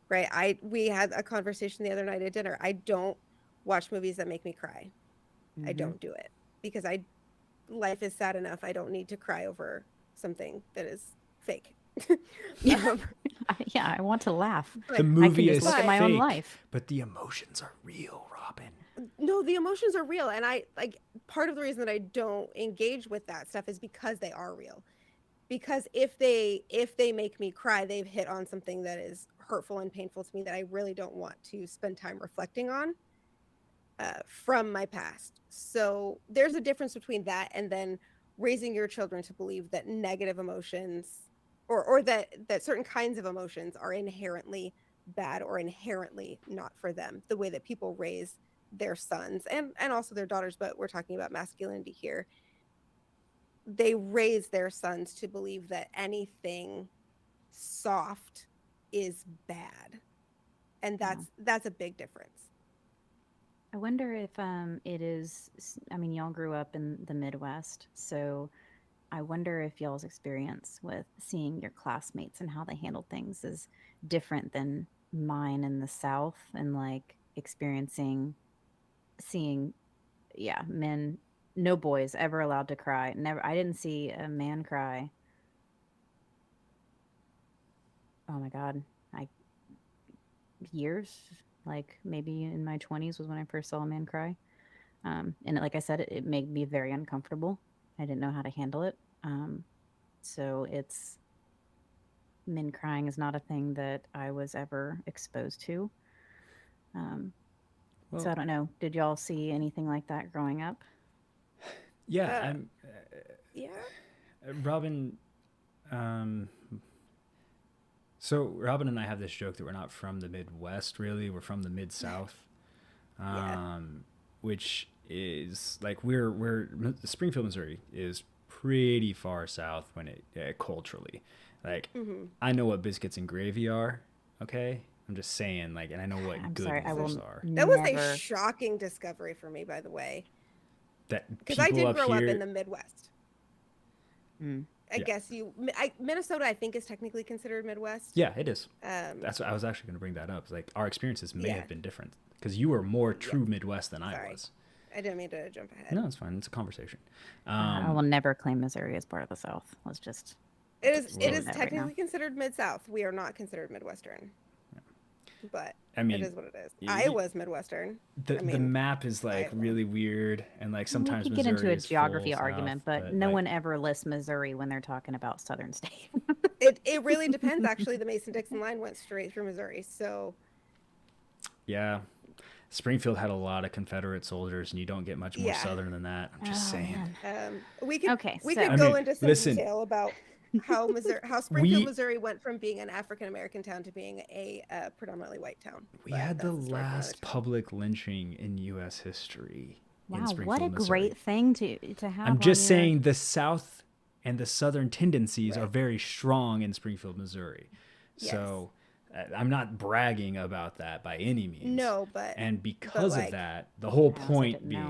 Right? We had a conversation the other night at dinner. I don't watch movies that make me cry. I don't do it because life is sad enough. I don't need to cry over something that is fake. Yeah, I want to laugh. The movie I can just is look at my own fake, life. but the emotions are real, Robin. No, the emotions are real, and I like part of the reason that I don't engage with that stuff is because they are real. Because if they make me cry, they've hit on something that is hurtful and painful to me that I really don't want to spend time reflecting on from my past. So there's a difference between that and then raising your children to believe that negative emotions or that certain kinds of emotions are inherently bad or inherently not for them, the way that people raise their sons and also their daughters, but we're talking about masculinity here. They raise their sons to believe that anything soft is bad, and that's a big difference. I wonder if it is. I mean, y'all grew up in the Midwest, so I wonder if y'all's experience with seeing your classmates and how they handled things is different than mine in the South, and like seeing, yeah, men, no boys ever allowed to cry. Never, I didn't see a man cry. Oh my God, I years, like maybe in my 20s was when I first saw a man cry. And like I said, it made me very uncomfortable. I didn't know how to handle it. So men crying is not a thing that I was ever exposed to. So I don't know. Did y'all see anything like that growing up? Yeah, Yeah. Robin. So Robin and I have this joke that we're not from the Midwest, really. We're from the Mid-South, which is like we're Springfield, Missouri is pretty far south when it culturally. Like I know what biscuits and gravy are. Okay, I'm just saying. Like, and I know what I'm good sorry, I will noodles are. That was never. a shocking discovery for me, by the way, That because I people did up grow up here. in the Midwest. Mm. I Yeah. guess Minnesota, I think, is technically considered Midwest. Yeah, it is. Um, That's what I was actually going to bring that up. It's like our experiences may Yeah. have been different because you were more true Midwest than I Sorry. was. I didn't mean to jump ahead. No, it's fine. It's a conversation. I will never claim Missouri as part of the South. Let's just. It is Well, that right technically now. considered Mid-South. We are not considered Midwestern. But I mean, it is what it is. y- Iowa's Midwestern. the map is like Iowa. really weird, and like sometimes we could get Missouri into a is geography full argument, south, but no like, one ever lists Missouri when they're talking about Southern state. It really depends. Actually, the Mason-Dixon line went straight through Missouri. So Yeah, Springfield had a lot of Confederate soldiers, and you don't get much more Yeah. southern than that. I'm just saying. Man. we could Okay, we so- could I go mean, into some listen. detail about how Springfield, Missouri went from being an African American town to being a predominantly white town. We But had the that's a story for another last time. public lynching in U.S. history. in Wow, Springfield, what a Missouri. great thing to have. I'm just on your- saying the South and the Southern tendencies are very strong in Springfield, Missouri. So I'm not bragging about that by any means. No, but And because like- of that, the whole I point didn't know.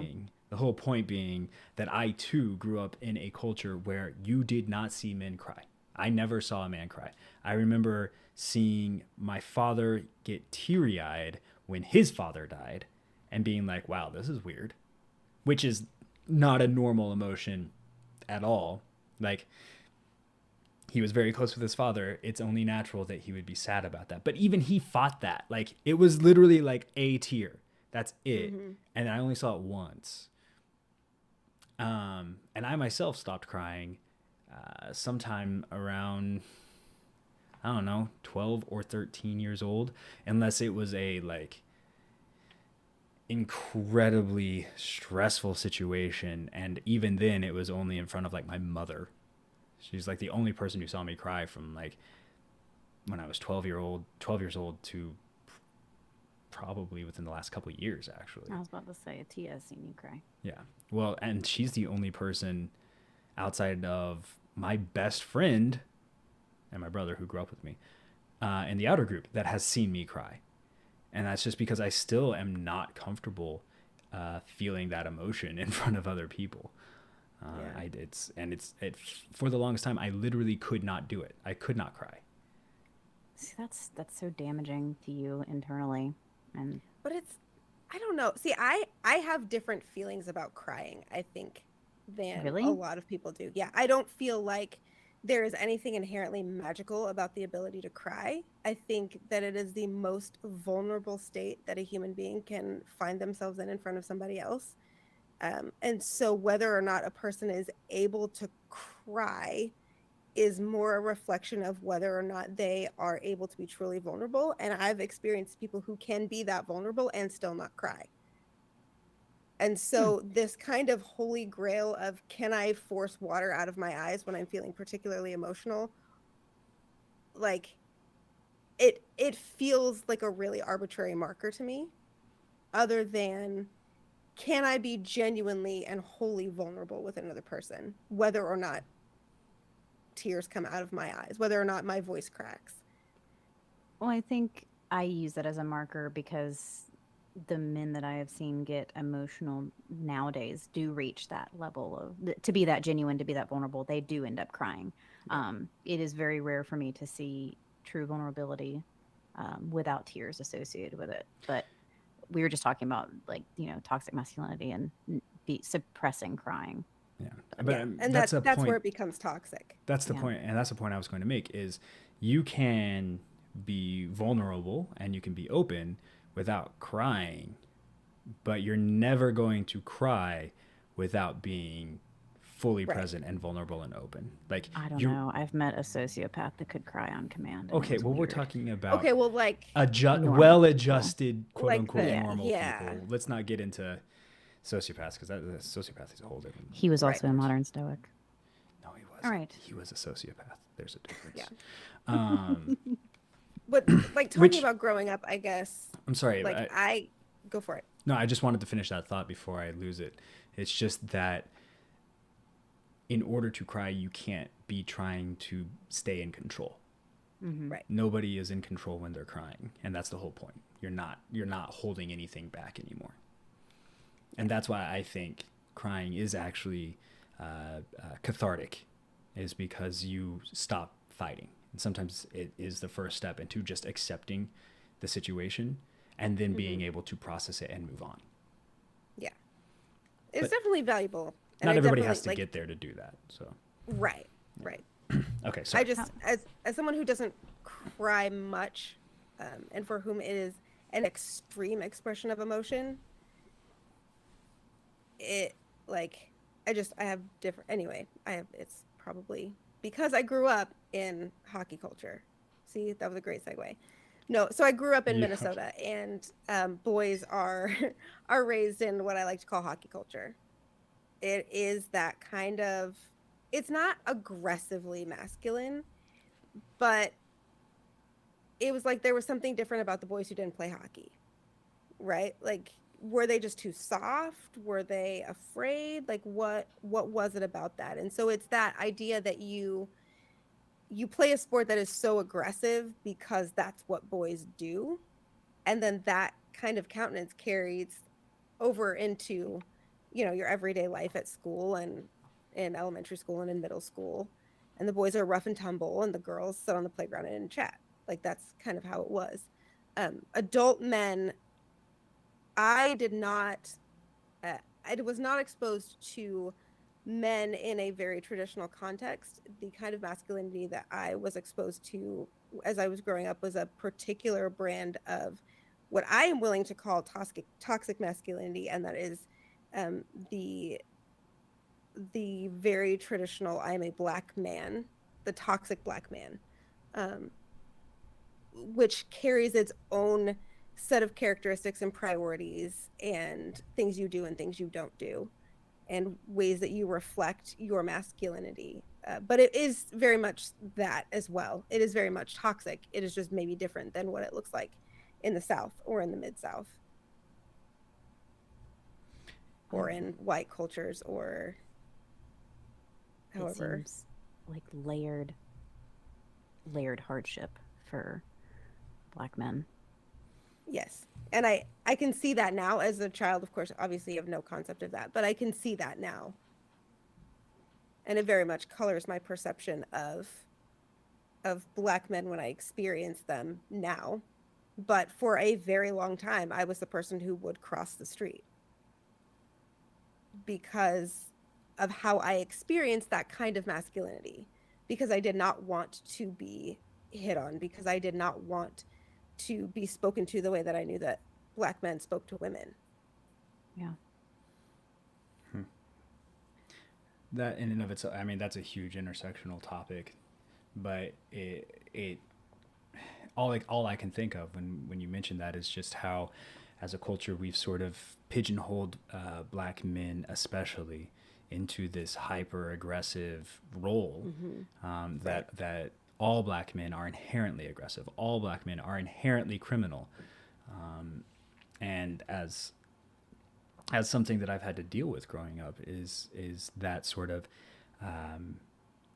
being that I too grew up in a culture where you did not see men cry. I never saw a man cry. I remember seeing my father get teary-eyed when his father died and being like, wow, this is weird, which is not a normal emotion at all. Like, he was very close with his father. It's only natural that he would be sad about that. But even he fought that. Like, it was literally like a tear. That's it. And I only saw it once. And I myself stopped crying sometime around, I don't know, 12 or 13 years old, unless it was a like incredibly stressful situation. And even then it was only in front of like my mother. She's like the only person who saw me cry from like when I was 12 years old to probably within the last couple of years, actually. I was about to say, Tia has seen you cry. Yeah. Well, and she's the only person outside of my best friend and my brother who grew up with me in the outer group that has seen me cry. And that's just because I still am not comfortable feeling that emotion in front of other people. For the longest time, I literally could not do it. I could not cry. See, that's so damaging to you internally, and But I don't know. See, I have different feelings about crying, I think, than a really, lot of people do. Yeah, I don't feel like there is anything inherently magical about the ability to cry. I think that it is the most vulnerable state that a human being can find themselves in front of somebody else. And so whether or not a person is able to cry is more a reflection of whether or not they are able to be truly vulnerable. And I've experienced people who can be that vulnerable and still not cry. And so this kind of holy grail of, can I force water out of my eyes when I'm feeling particularly emotional? Like, it feels like a really arbitrary marker to me, other than, can I be genuinely and wholly vulnerable with another person, whether or not tears come out of my eyes, whether or not my voice cracks. well, I think I use that as a marker because the men that I have seen get emotional nowadays do reach that level of to be that genuine, to be that vulnerable. They do end up crying. It is very rare for me to see true vulnerability without tears associated with it. But we were just talking about, like, toxic masculinity and be suppressing crying. Yeah, but Yeah. And that's where it becomes toxic. That's the point, and that's the point I was going to make. Is you can be vulnerable and you can be open without crying, but you're never going to cry without being fully present and vulnerable and open. Like, I don't know. I've met a sociopath that could cry on command. Okay, well, we're talking about like well-adjusted, quote like unquote, the- normal yeah. people. Let's not get into sociopaths, because sociopath is a whole different. He was also a modern stoic. No, he wasn't. All right. He was a sociopath. There's a difference. Yeah. But like talking about growing up, I guess. I'm sorry. Like I go for it. No, I just wanted to finish that thought before I lose it. It's just that in order to cry, you can't be trying to stay in control. Mm-hmm. Right. Nobody is in control when they're crying, and that's the whole point. You're not holding anything back anymore. And that's why I think crying is actually cathartic, is because you stop fighting. And sometimes it is the first step into just accepting the situation and then being able to process it and move on. Yeah. It's definitely valuable. And not everybody has to get there to do that. So. Right. Okay, sorry. I just, as someone who doesn't cry much, and for whom it is an extreme expression of emotion, it's probably because I grew up in hockey culture. See, that was a great segue. No, so I grew up in Minnesota, and boys are raised in what I like to call hockey culture. It is that kind of, it's not aggressively masculine, but it was like there was something different about the boys who didn't play hockey, right? Like, were they just too soft? Were they afraid? Like, what was it about that? And so it's that idea that you play a sport that is so aggressive because that's what boys do. And then that kind of countenance carries over into, your everyday life at school and in elementary school and in middle school. And the boys are rough and tumble and the girls sit on the playground and chat. Like, that's kind of how it was. Adult men, I was not exposed to men in a very traditional context. The kind of masculinity that I was exposed to as I was growing up was a particular brand of what I am willing to call toxic masculinity, and that is the very traditional, I am a black man, the toxic black man, which carries its own set of characteristics and priorities and things you do and things you don't do, and ways that you reflect your masculinity. But it is very much that as well. It is very much toxic. It is just maybe different than what it looks like in the South or in the Mid-South or in white cultures, or however. It seems like layered hardship for black men. Yes. And I can see that now as a child. Of course, obviously you have no concept of that, but I can see that now. and it very much colors my perception of Black men when I experience them now. But for a very long time, I was the person who would cross the street because of how I experienced that kind of masculinity, because I did not want to be hit on, because I did not want to be spoken to the way that I knew that Black men spoke to women. Yeah. That in and of itself, I mean, that's a huge intersectional topic, but it all I can think of when you mention that is just how, as a culture, we've sort of pigeonholed Black men, especially, into this hyper aggressive role. That all Black men are inherently aggressive, all Black men are inherently criminal, and as something that I've had to deal with growing up is that sort of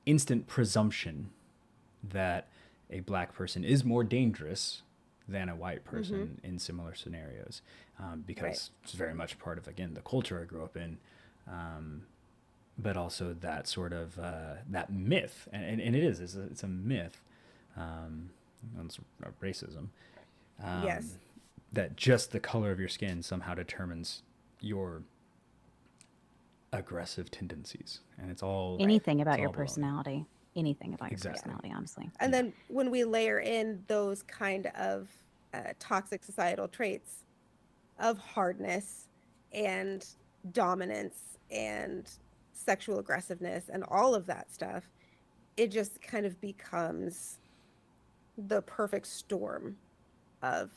instant presumption that a Black person is more dangerous than a white person in similar scenarios, because it's very much part of, again, the culture I grew up in, but also that sort of that myth, and it is it's a myth, it's racism, Yes. that just the color of your skin somehow determines your aggressive tendencies, and it's all Anything about it's your all baloney. personality. Anything about your Exactly. personality, honestly. And then when we layer in those kind of toxic societal traits of hardness and dominance and sexual aggressiveness and all of that stuff, it just kind of becomes the perfect storm of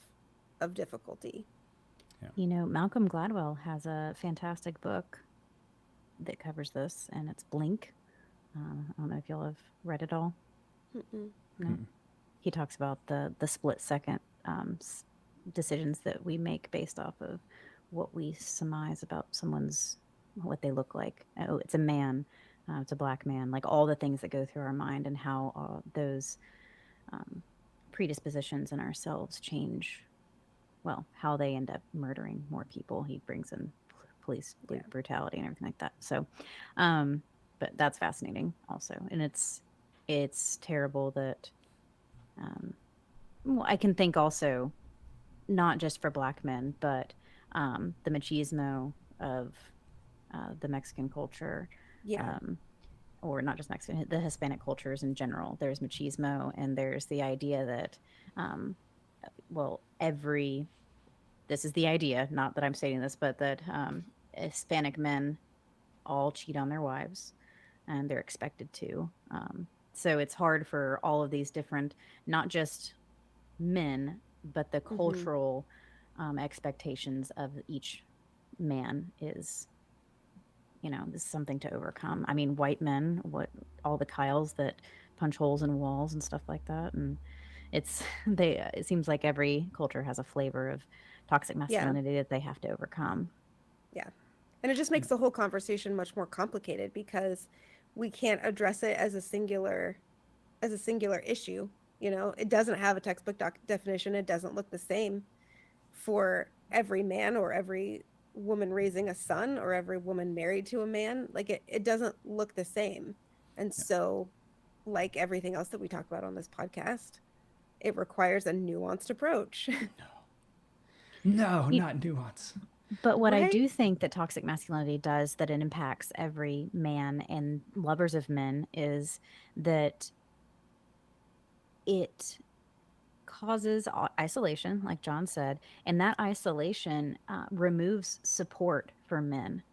difficulty. You know, Malcolm Gladwell has a fantastic book that covers this, and it's Blink. I don't know if y'all have read it all. Mm-mm. No. He talks about the split second decisions that we make based off of what we surmise about someone's, what they look like. Oh, it's a man, it's a Black man, like all the things that go through our mind and how those predispositions in ourselves change, well, how they end up murdering more people. He brings in police brutality and everything like that. So, but that's fascinating also. And it's terrible that, well, I can think also, not just for Black men, but the machismo of the Mexican culture, Yeah. or not just Mexican, the Hispanic cultures in general. There's machismo, and there's the idea that, well, this is the idea, not that I'm stating this, but that Hispanic men all cheat on their wives, and they're expected to. So it's hard for all of these different, not just men, but the cultural expectations of each man is, this is something to overcome. I mean, white men, all the Kyles that punch holes in walls and stuff like that, and it seems like every culture has a flavor of toxic masculinity that they have to overcome. Yeah. And it just makes the whole conversation much more complicated because we can't address it as a singular issue. It doesn't have a textbook definition. It doesn't look the same for every man or every woman raising a son or every woman married to a man. Like it doesn't look the same. And so, like everything else that we talk about on this podcast, it requires a nuanced approach. No, not nuance. But what I Right? do think that toxic masculinity does, that it impacts every man and lovers of men, is that it causes isolation, like John said, and that isolation removes support for men,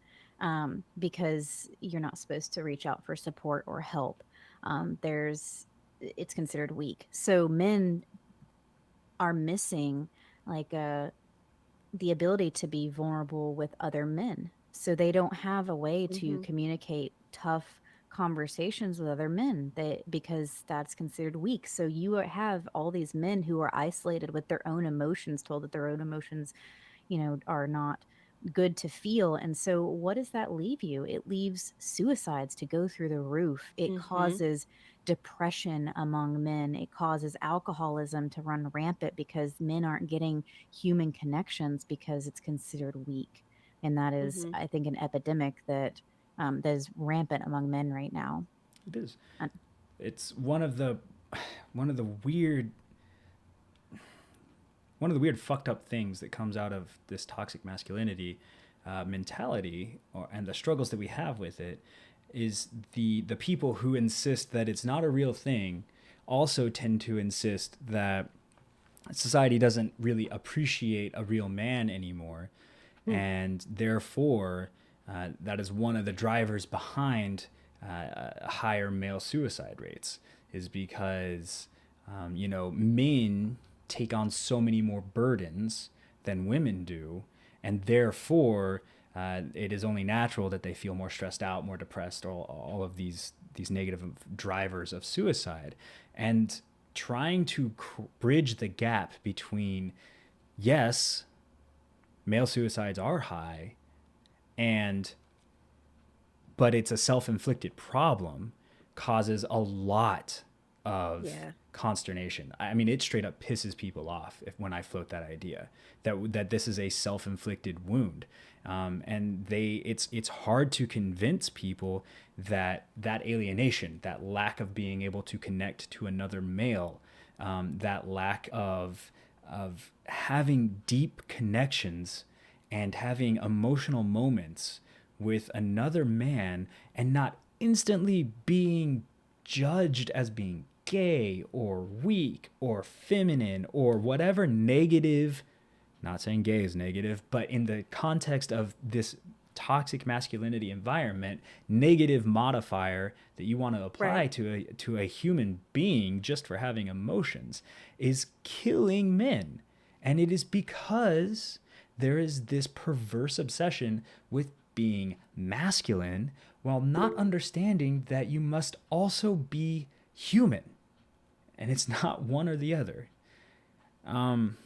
because you're not supposed to reach out for support or help. It's considered weak. So men are missing like the ability to be vulnerable with other men. So they don't have a way to communicate tough conversations with other men, because that's considered weak. So you have all these men who are isolated with their own emotions, told that their own emotions, are not good to feel. And so what does that leave you? It leaves suicides to go through the roof. It causes depression among men. It causes alcoholism to run rampant because men aren't getting human connections because it's considered weak. And that is, I think, an epidemic that that is rampant among men right now. It is. And It's one of the weird fucked up things that comes out of this toxic masculinity mentality, and the struggles that we have with it, is the people who insist that it's not a real thing also tend to insist that society doesn't really appreciate a real man anymore, and therefore that is one of the drivers behind higher male suicide rates, is because men take on so many more burdens than women do, and therefore it is only natural that they feel more stressed out, more depressed, all of these negative drivers of suicide. And trying to bridge the gap between, yes, male suicides are high, and but it's a self-inflicted problem, causes a lot of consternation. I mean, it straight up pisses people off when I float that idea that this is a self-inflicted wound, and it's hard to convince people that alienation, that lack of being able to connect to another male, that lack of having deep connections and having emotional moments with another man, and not instantly being judged as being gay or weak or feminine or whatever negative, not saying gay is negative, but in the context of this toxic masculinity environment, negative modifier that you want to apply to a human being just for having emotions is killing men. And it is because there is this perverse obsession with being masculine while not understanding that you must also be human, and it's not one or the other. I'm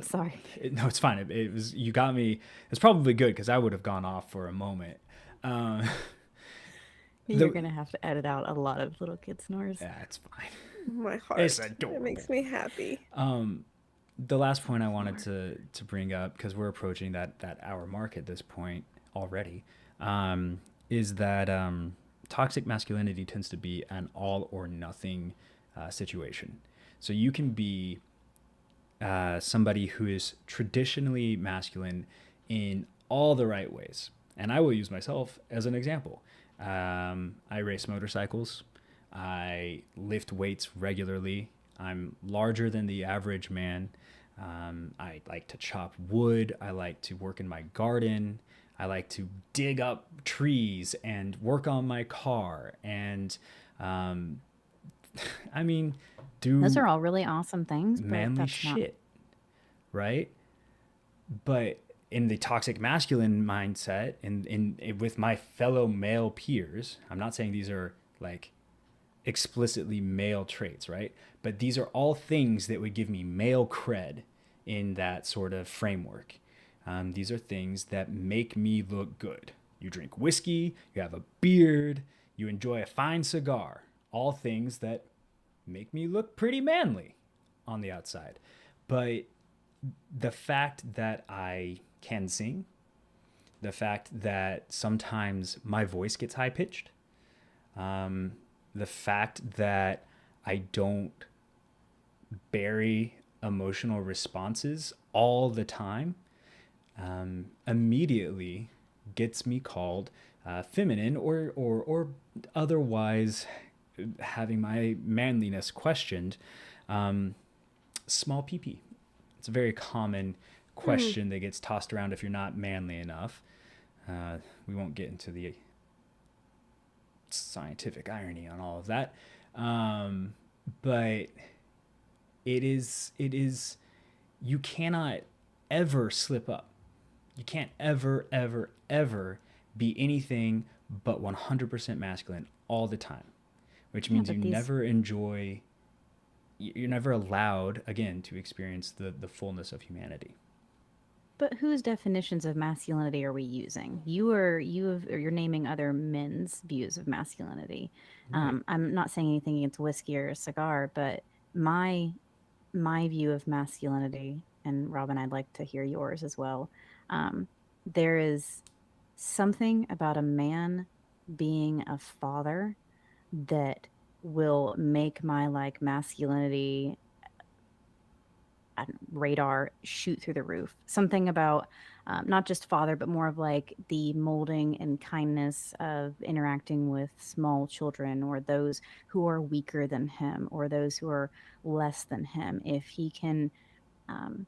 sorry. No, it's fine. It was, you got me. It's probably good because I would have gone off for a moment. You're gonna have to edit out a lot of little kid snores. Yeah, it's fine. My heart. It's adorable. It makes me happy. The last point I wanted to bring up, because we're approaching that hour mark at this point already, is that toxic masculinity tends to be an all or nothing situation. So you can be somebody who is traditionally masculine in all the right ways. And I will use myself as an example. I race motorcycles. I lift weights regularly. I'm larger than the average man. I like to chop wood. I like to work in my garden. I like to dig up trees and work on my car. And I mean, Those are all really awesome things, but manly that's shit, right? But in the toxic masculine mindset, in with my fellow male peers, I'm not saying these are like explicitly male traits, right? But these are all things that would give me male cred in that sort of framework. These are things that make me look good. You drink whiskey, you have a beard, you enjoy a fine cigar. All things that make me look pretty manly on the outside. But the fact that I can sing, the fact that sometimes my voice gets high pitched, the fact that I don't bury emotional responses all the time, immediately gets me called feminine or otherwise having my manliness questioned. Small PP. It's a very common question that gets tossed around if you're not manly enough. We won't get into the scientific irony on all of that. But it is, you cannot ever slip up. You can't ever be anything but 100% masculine all the time, which means you never enjoy, you're never allowed, again, to experience the fullness of humanity. But whose definitions of masculinity are we using? You're naming other men's views of masculinity. Right. I'm not saying anything against whiskey or a cigar, but my view of masculinity, and Robin, I'd like to hear yours as well. there is something about a man being a father that will make my like masculinity radar shoot through the roof. Something about not just father, but more of like the molding and kindness of interacting with small children or those who are weaker than him or those who are less than him. If he can um,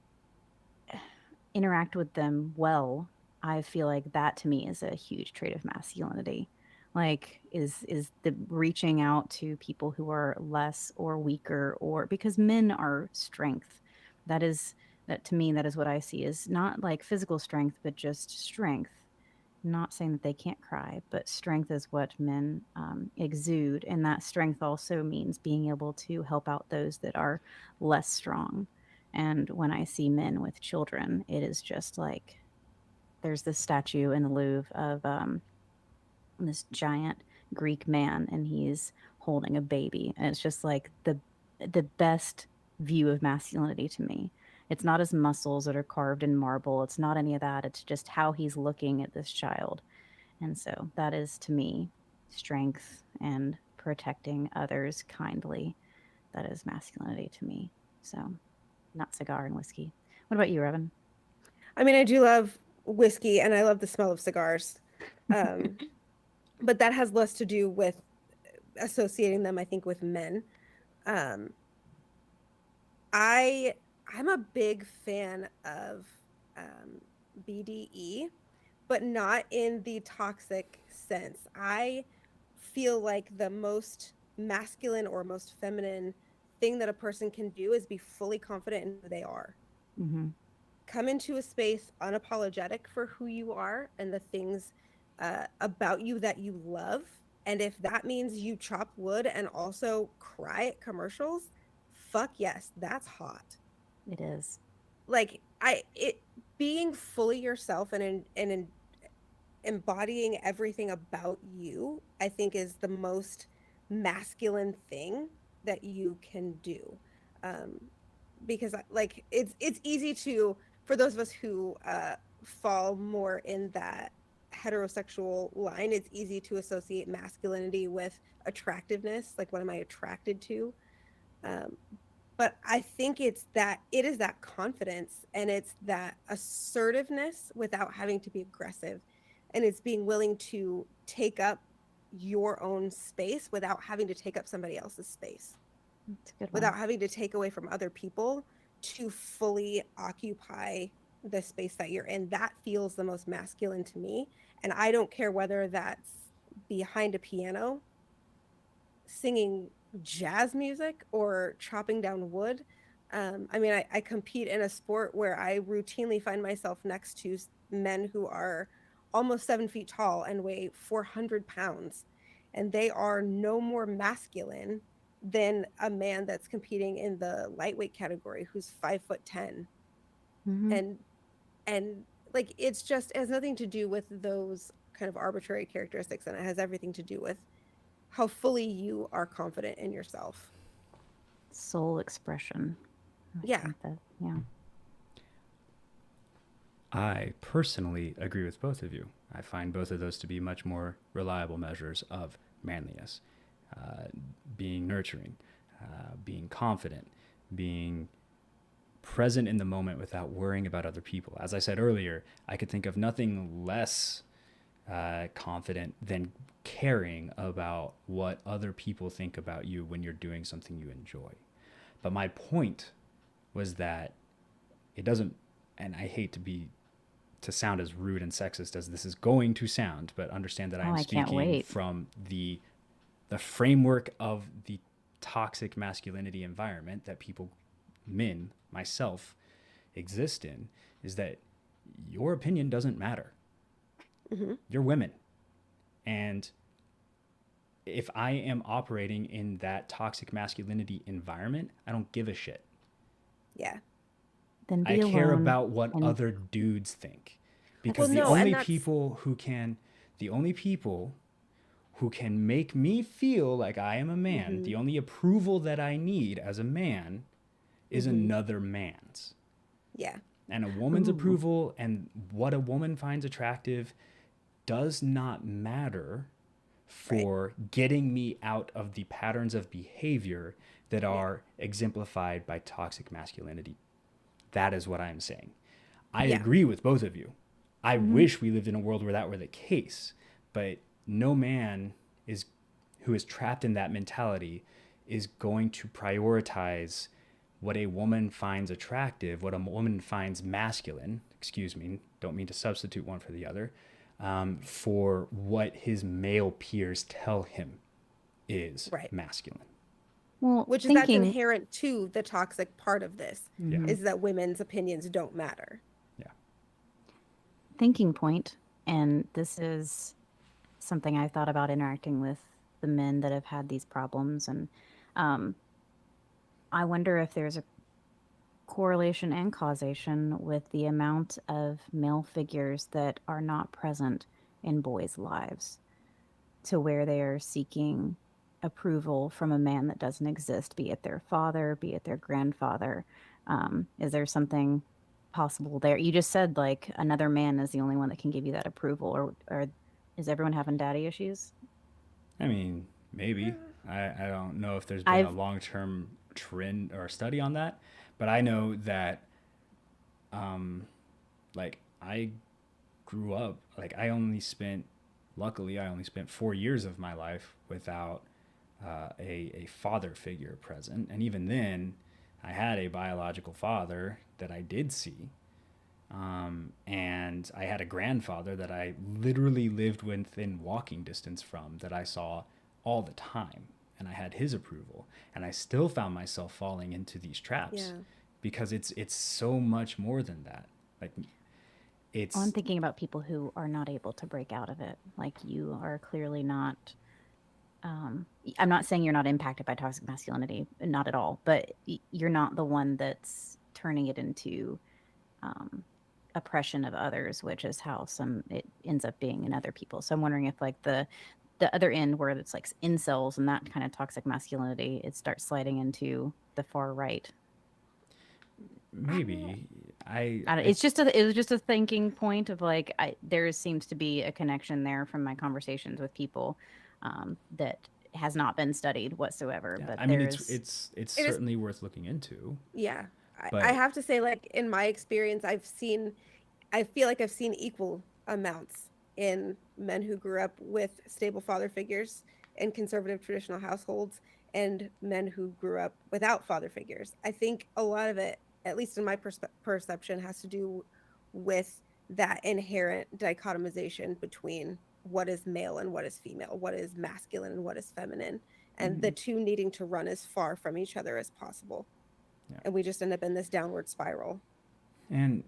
interact with them well, I feel like that to me is a huge trait of masculinity. Like is the reaching out to people who are less or weaker, or because men are strength. That is that to me, that is what I see is not like physical strength, but just strength. Not saying that they can't cry, but strength is what men exude, and that strength also means being able to help out those that are less strong. And when I see men with children, it is just like there's this statue in the Louvre of this giant Greek man, and he's holding a baby, and it's just like the best view of masculinity to me. It's not his muscles that are carved in marble. It's not any of that. It's just how he's looking at this child. And so that is to me strength and protecting others kindly. That is masculinity to me. So, not cigar and whiskey. What about you, Revan? I mean, I do love whiskey and I love the smell of cigars. Um, but that has less to do with associating them, I think, with men. Um, I'm a big fan of BDE, but not in the toxic sense. I feel like the most masculine or most feminine thing that a person can do is be fully confident in who they are. Mm-hmm. Come into a space unapologetic for who you are and the things about you that you love. And if that means you chop wood and also cry at commercials, fuck yes, that's hot. It is. Like it being fully yourself and embodying everything about you, I think is the most masculine thing that you can do. Um, because like it's easy to, for those of us who fall more in that heterosexual line, it's easy to associate masculinity with attractiveness, like what am I attracted to. um, but I think it is that confidence and it's that assertiveness without having to be aggressive, and it's being willing to take up your own space without having to take up somebody else's space, It's a good one. without having to take away from other people to fully occupy the space that you're in. That feels the most masculine to me. And I don't care whether that's behind a piano singing jazz music or chopping down wood. I mean, I compete in a sport where I routinely find myself next to men who are almost 7 feet tall and weigh 400 pounds. And they are no more masculine than a man that's competing in the lightweight category who's 5'10". Mm-hmm. And and like it's just, it has nothing to do with those kind of arbitrary characteristics, and it has everything to do with how fully you are confident in yourself. Soul expression. I Yeah. think that, yeah. I personally agree with both of you. I find both of those to be much more reliable measures of manliness. Uh, Being nurturing, being confident, being present in the moment without worrying about other people. As I said earlier, I could think of nothing less confident than caring about what other people think about you when you're doing something you enjoy. But my point was that it doesn't, and I hate to sound as rude and sexist as this is going to sound, but understand that I Oh, am I can't speaking wait. from the framework of the toxic masculinity environment that people, men, myself, exist in, is that your opinion doesn't matter. Hmm. You're women. And if I am operating in that toxic masculinity environment, I don't give a shit. Yeah. Then I be care alone. about what And other dudes think. that's Because Well, no, and that's the only people who can make me feel like I am a man, hmm the only approval that I need as a man is hmm another man's. yeah. And a woman's Ooh. approval and what a woman finds attractive does not matter for getting me out of the patterns of behavior that are exemplified by toxic masculinity. That is what I'm saying. I Yeah. agree with both of you. I Mhm. wish we lived in a world where that were the case, but no man is who is trapped in that mentality is going to prioritize what a woman finds attractive, what a woman finds masculine, excuse me, don't mean to substitute one for the other, for what his male peers tell him is Right. masculine. Well, Which is that's thinking, inherent to the toxic part of this, Mhm. is that women's opinions don't matter. Yeah. thinking point, and this is something I thought about interacting with the men that have had these problems, and um, I wonder if there's a correlation and causation with the amount of male figures that are not present in boys' lives, to where they are seeking approval from a man that doesn't exist, be it their father, be it their grandfather. Is there something possible there? You just said like another man is the only one that can give you that approval, or is everyone having daddy issues? I mean, maybe. I don't know if there's been a I've long term trend or study on that, but I know that, like, I grew up, like, luckily, I only spent 4 years of my life without a father figure present. And even then, I had a biological father that I did see. And I had a grandfather that I literally lived within walking distance from that I saw all the time. And I had his approval. And I still found myself falling into these traps Yeah. because it's so much more than that. Like I'm it's thinking about people who are not able to break out of it. Like you are clearly not. I'm not saying you're not impacted by toxic masculinity, not at all. But you're not the one that's turning it into um, oppression of others, which is how some it ends up being in other people. So I'm wondering if like the other end where it's like incels and that kind of toxic masculinity, it starts sliding into the far right. maybe I don't, it's just it was just a thinking point of like there seems to be a connection there from my conversations with people that has not been studied whatsoever. yeah, But I mean there's it's It is, certainly worth looking into, yeah. I but have to say, like, in my experience, I feel like I've seen equal amounts in men who grew up with stable father figures in conservative traditional households and men who grew up without father figures. I think a lot of it, at least in my perception, has to do with that inherent dichotomization between what is male and what is female, what is masculine and what is feminine, and the two needing to run as far from each other as possible. yeah. And we just end up in this downward spiral. And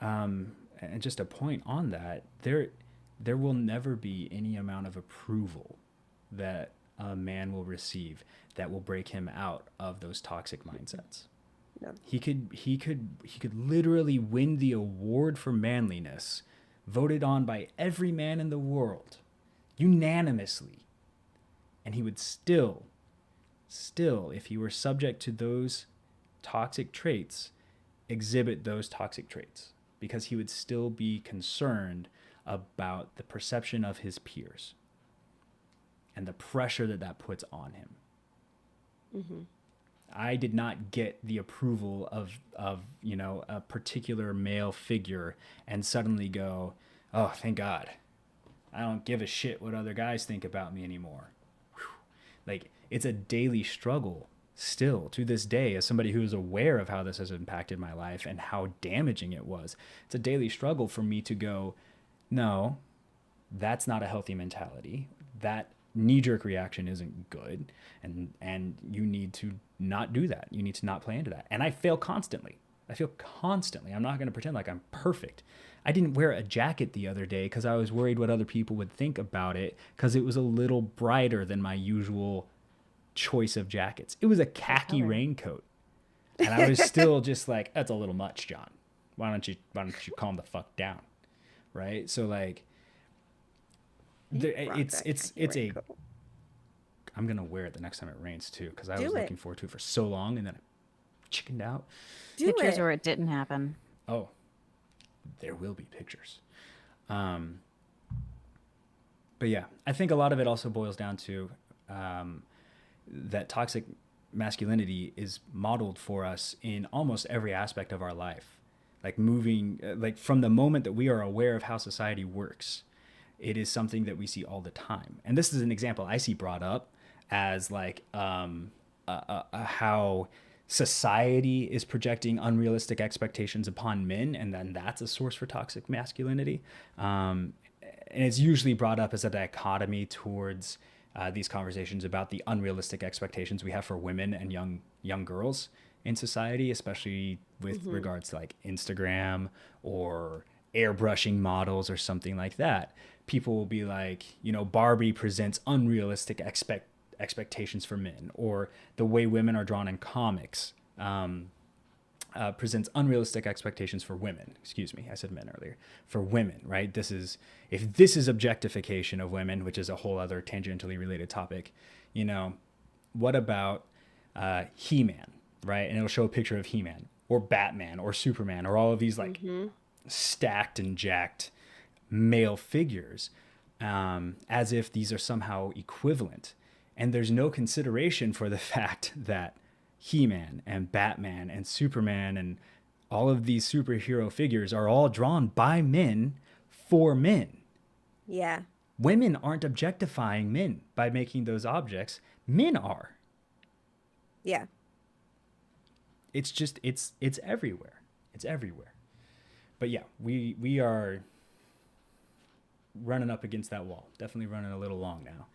and just a point on that, there will never be any amount of approval that a man will receive that will break him out of those toxic mindsets. No. He could literally win the award for manliness, voted on by every man in the world, unanimously, and he would still, if he were subject to those toxic traits, exhibit those toxic traits because he would still be concerned about the perception of his peers and the pressure that that puts on him. Mm-hmm. I did not get the approval of a particular male figure and suddenly go, oh, thank God, I don't give a shit what other guys think about me anymore. Whew. Like it's a daily struggle still to this day as somebody who is aware of how this has impacted my life and how damaging it was. It's a daily struggle for me to go, no, that's not a healthy mentality. That knee-jerk reaction isn't good, and you need to not do that. You need to not play into that. And I fail constantly. I'm not going to pretend like I'm perfect. I didn't wear a jacket the other day because I was worried what other people would think about it because it was a little brighter than my usual choice of jackets. It was a khaki color? raincoat. And I was still just like, that's a little much, John. Why don't you calm the fuck down? Right? So like it's a I'm gonna wear it the next time it rains too because I was Do it. looking forward to it for so long and then chickened out. Do Pictures it. where it didn't happen. Oh, there will be pictures. Um, but yeah, I think a lot of it also boils down to that toxic masculinity is modeled for us in almost every aspect of our life. Like moving, like from the moment that we are aware of how society works, it is something that we see all the time. And this is an example I see brought up as like how society is projecting unrealistic expectations upon men, and then that's a source for toxic masculinity. And it's usually brought up as a dichotomy towards these conversations about the unrealistic expectations we have for women and young girls in society, especially with regards to like Instagram or airbrushing models or something like that. People will be like, you know, Barbie presents unrealistic expectations for men, or the way women are drawn in comics presents unrealistic expectations for women. Excuse me, I said men earlier. For women, right? If this is objectification of women, which is a whole other tangentially related topic, you know, what about He-Man, right? And it'll show a picture of He-Man or Batman or Superman or all of these like stacked and jacked male figures, as if these are somehow equivalent. And there's no consideration for the fact that He-Man and Batman and Superman and all of these superhero figures are all drawn by men for men. Yeah. Women aren't objectifying men by making those objects. Men are. Yeah. It's just it's everywhere. It's everywhere. But yeah, we are running up against that wall. Definitely running a little long now.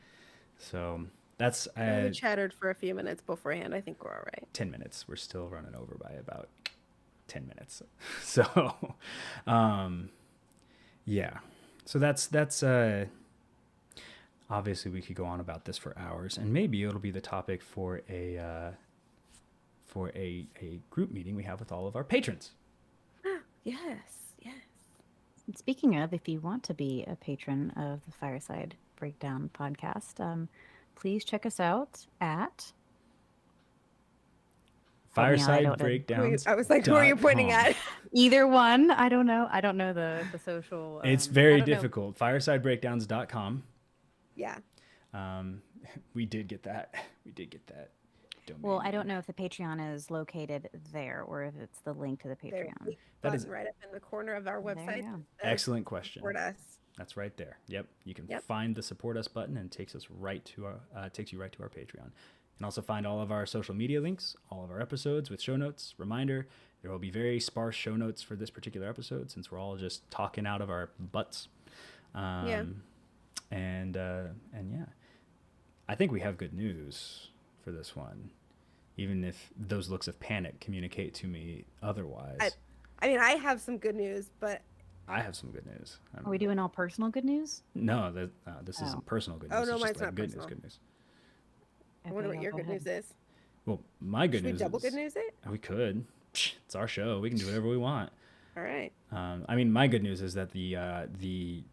So that's We chattered for a few minutes beforehand. I think we're all right. 10 minutes. We're still running over by about 10 minutes. So yeah. So that's obviously we could go on about this for hours, and maybe it'll be the topic for a group meeting we have with all of our patrons. Yes. Yes. And speaking of, if you want to be a patron of the Fireside Breakdown podcast, please check us out at Fireside Breakdowns. I was like, who are you pointing at? either one. I don't know. I don't know the social. It's very difficult. Firesidebreakdowns.com. Yeah. We did get that. We did get that domain. Well, I don't know if the Patreon is located there or if it's the link to the There's Patreon. a That is- button right up in the corner of our There you website. go. that says Excellent question. Support us. That's right there. Yep. You can Yep. find the support us button, and it takes us right to our takes you right to our Patreon. You can also find all of our social media links, all of our episodes with show notes. Reminder, there will be very sparse show notes for this particular episode since we're all just talking out of our butts. Yeah. And yeah, I think we have good news for this one, even if those looks of panic communicate to me otherwise. I mean, I have some good news, but I have some good news. Are we doing all personal good news? No, this Oh. isn't personal good Oh, news. no, It's mine's just like not good personal. news. Good news. I wonder Okay, what your go good ahead. news is. Well, my good Should we news double is good news it? we could. It's our show. We can do whatever we want. All right. I mean, my good news is that the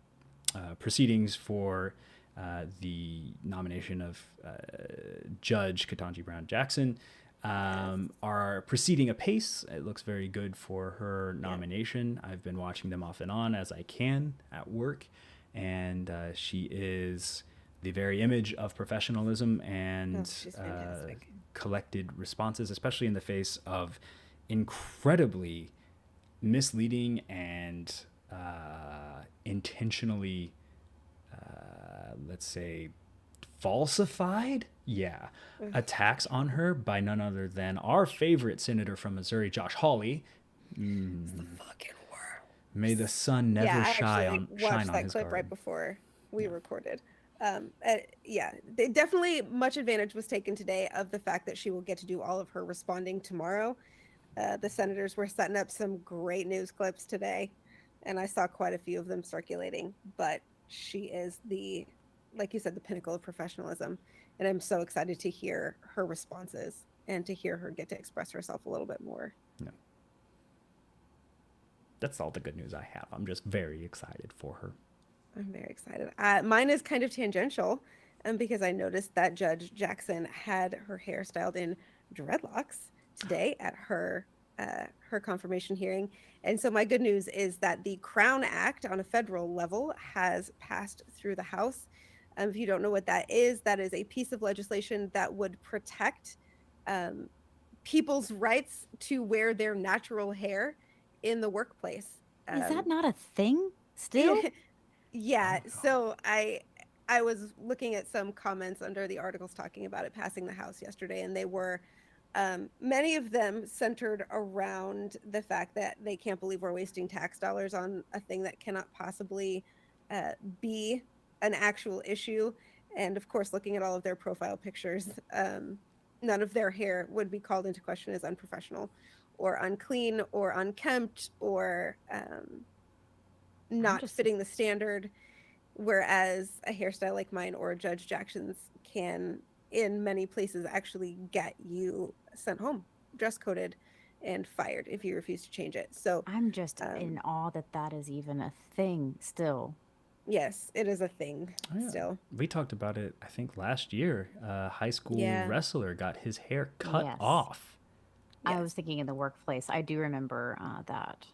proceedings for the nomination of Judge Ketanji Brown Jackson are proceeding apace. It looks very good for her nomination. I've been watching them off and on as I can at work, and she is the very image of professionalism and she's fantastic. collected responses, especially in the face of incredibly misleading and intentionally, let's say, falsified, attacks on her by none other than our favorite senator from Missouri, Josh Hawley. It's the fucking world. May the sun never I shine actually on watched that his clip garden. right before we recorded. Definitely much advantage was taken today of the fact that she will get to do all of her responding tomorrow. The senators were setting up some great news clips today, and I saw quite a few of them circulating. But she is like you said, the pinnacle of professionalism, and I'm so excited to hear her responses and to hear her get to express herself a little bit more. No. That's all the good news I have. I'm just very excited for her. I'm very excited. Mine is kind of tangential, because I noticed that Judge Jackson had her hair styled in dreadlocks, today at her confirmation hearing. And so my good news is that the Crown Act on a federal level has passed through the House. If you don't know what that is a piece of legislation that would protect um, people's rights to wear their natural hair in the workplace. Is that Um, not a thing still? yeah, Oh, no. so I was looking at some comments under the articles talking about it passing the House yesterday, and they were many of them centered around the fact that they can't believe we're wasting tax dollars on a thing that cannot possibly be an actual issue. And of course, looking at all of their profile pictures, none of their hair would be called into question as unprofessional or unclean or unkempt or not just- fitting the standard. Whereas a hairstyle like mine or Judge Jackson's can, in many places, actually get you sent home, dress coded, and fired if you refuse to change it. So, I'm just in awe that that is even a thing still. yes, it is a thing Oh, yeah. still. We talked about it, I think, last year. A high school Yeah. wrestler got his hair cut Yes. off. I Yes. was thinking in the workplace. I do remember that.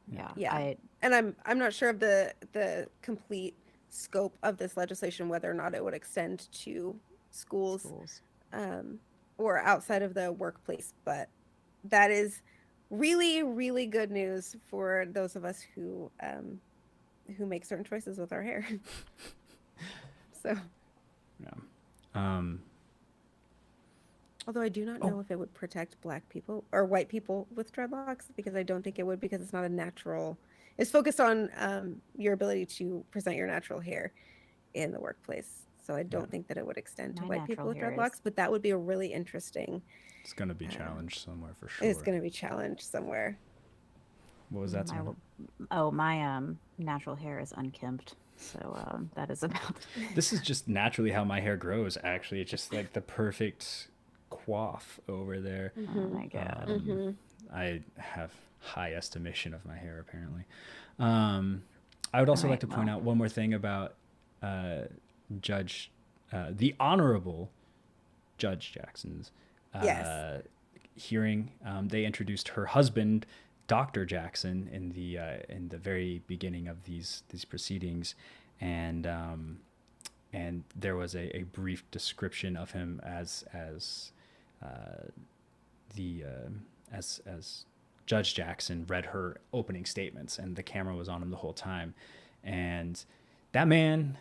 Yeah. Yeah. And I'm not sure of the complete scope of this legislation, whether or not it would extend to schools or outside of the workplace, but that is really, really good news for those of us who make certain choices with our hair. So, Yeah. although I do not know if it would protect Black people or white people with dreadlocks, because I don't think it would, because it's not a natural. It's focused on your ability to present your natural hair in the workplace. So I don't think that it would extend to My white people with natural hair dreadlocks, is- but that would be a really interesting. It's going to be challenged somewhere for sure. It's going to be challenged somewhere. What was that, Savannah? My natural hair is unkempt, so that is about. This is just naturally how my hair grows, actually. It's just like the perfect coif over there. Oh my god. I have high estimation of my hair, apparently. I would also like to point out one more thing about the Honorable Judge Jackson's Yes. hearing. They introduced her husband, Dr. Jackson, in the very beginning of these proceedings, and there was a brief description of him as Judge Jackson read her opening statements, and the camera was on him the whole time, and that man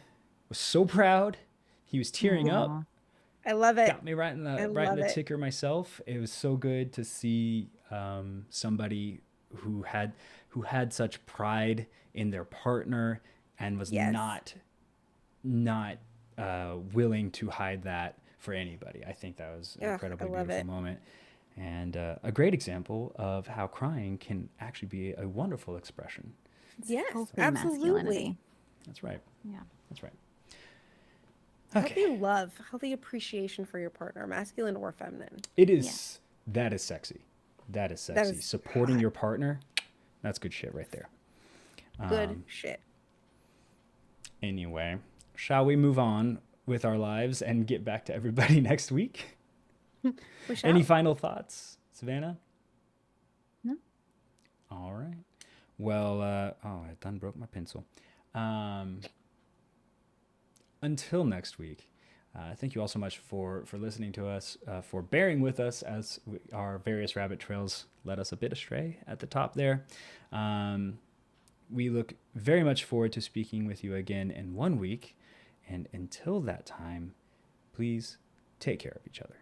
was so proud. He was tearing up. I love it. Got me right in the ticker myself. It was so good to see somebody who had such pride in their partner and was not willing to hide that for anybody. I think that was an incredibly beautiful moment, and a great example of how crying can actually be a wonderful expression. Yes, Healthy absolutely. masculinity. That's right. Yeah. That's right. Healthy love, healthy appreciation for your partner, masculine or feminine. It is. That is sexy. That is sexy. That is Supporting your partner, that's good shit right there. Good shit. Anyway, shall we move on with our lives and get back to everybody next week? Any final thoughts, Savannah? No. All right. Well, I done broke my pencil. Until next week, thank you all so much for listening to us, for bearing with us as our various rabbit trails led us a bit astray at the top there. We look very much forward to speaking with you again in 1 week. And until that time, please take care of each other.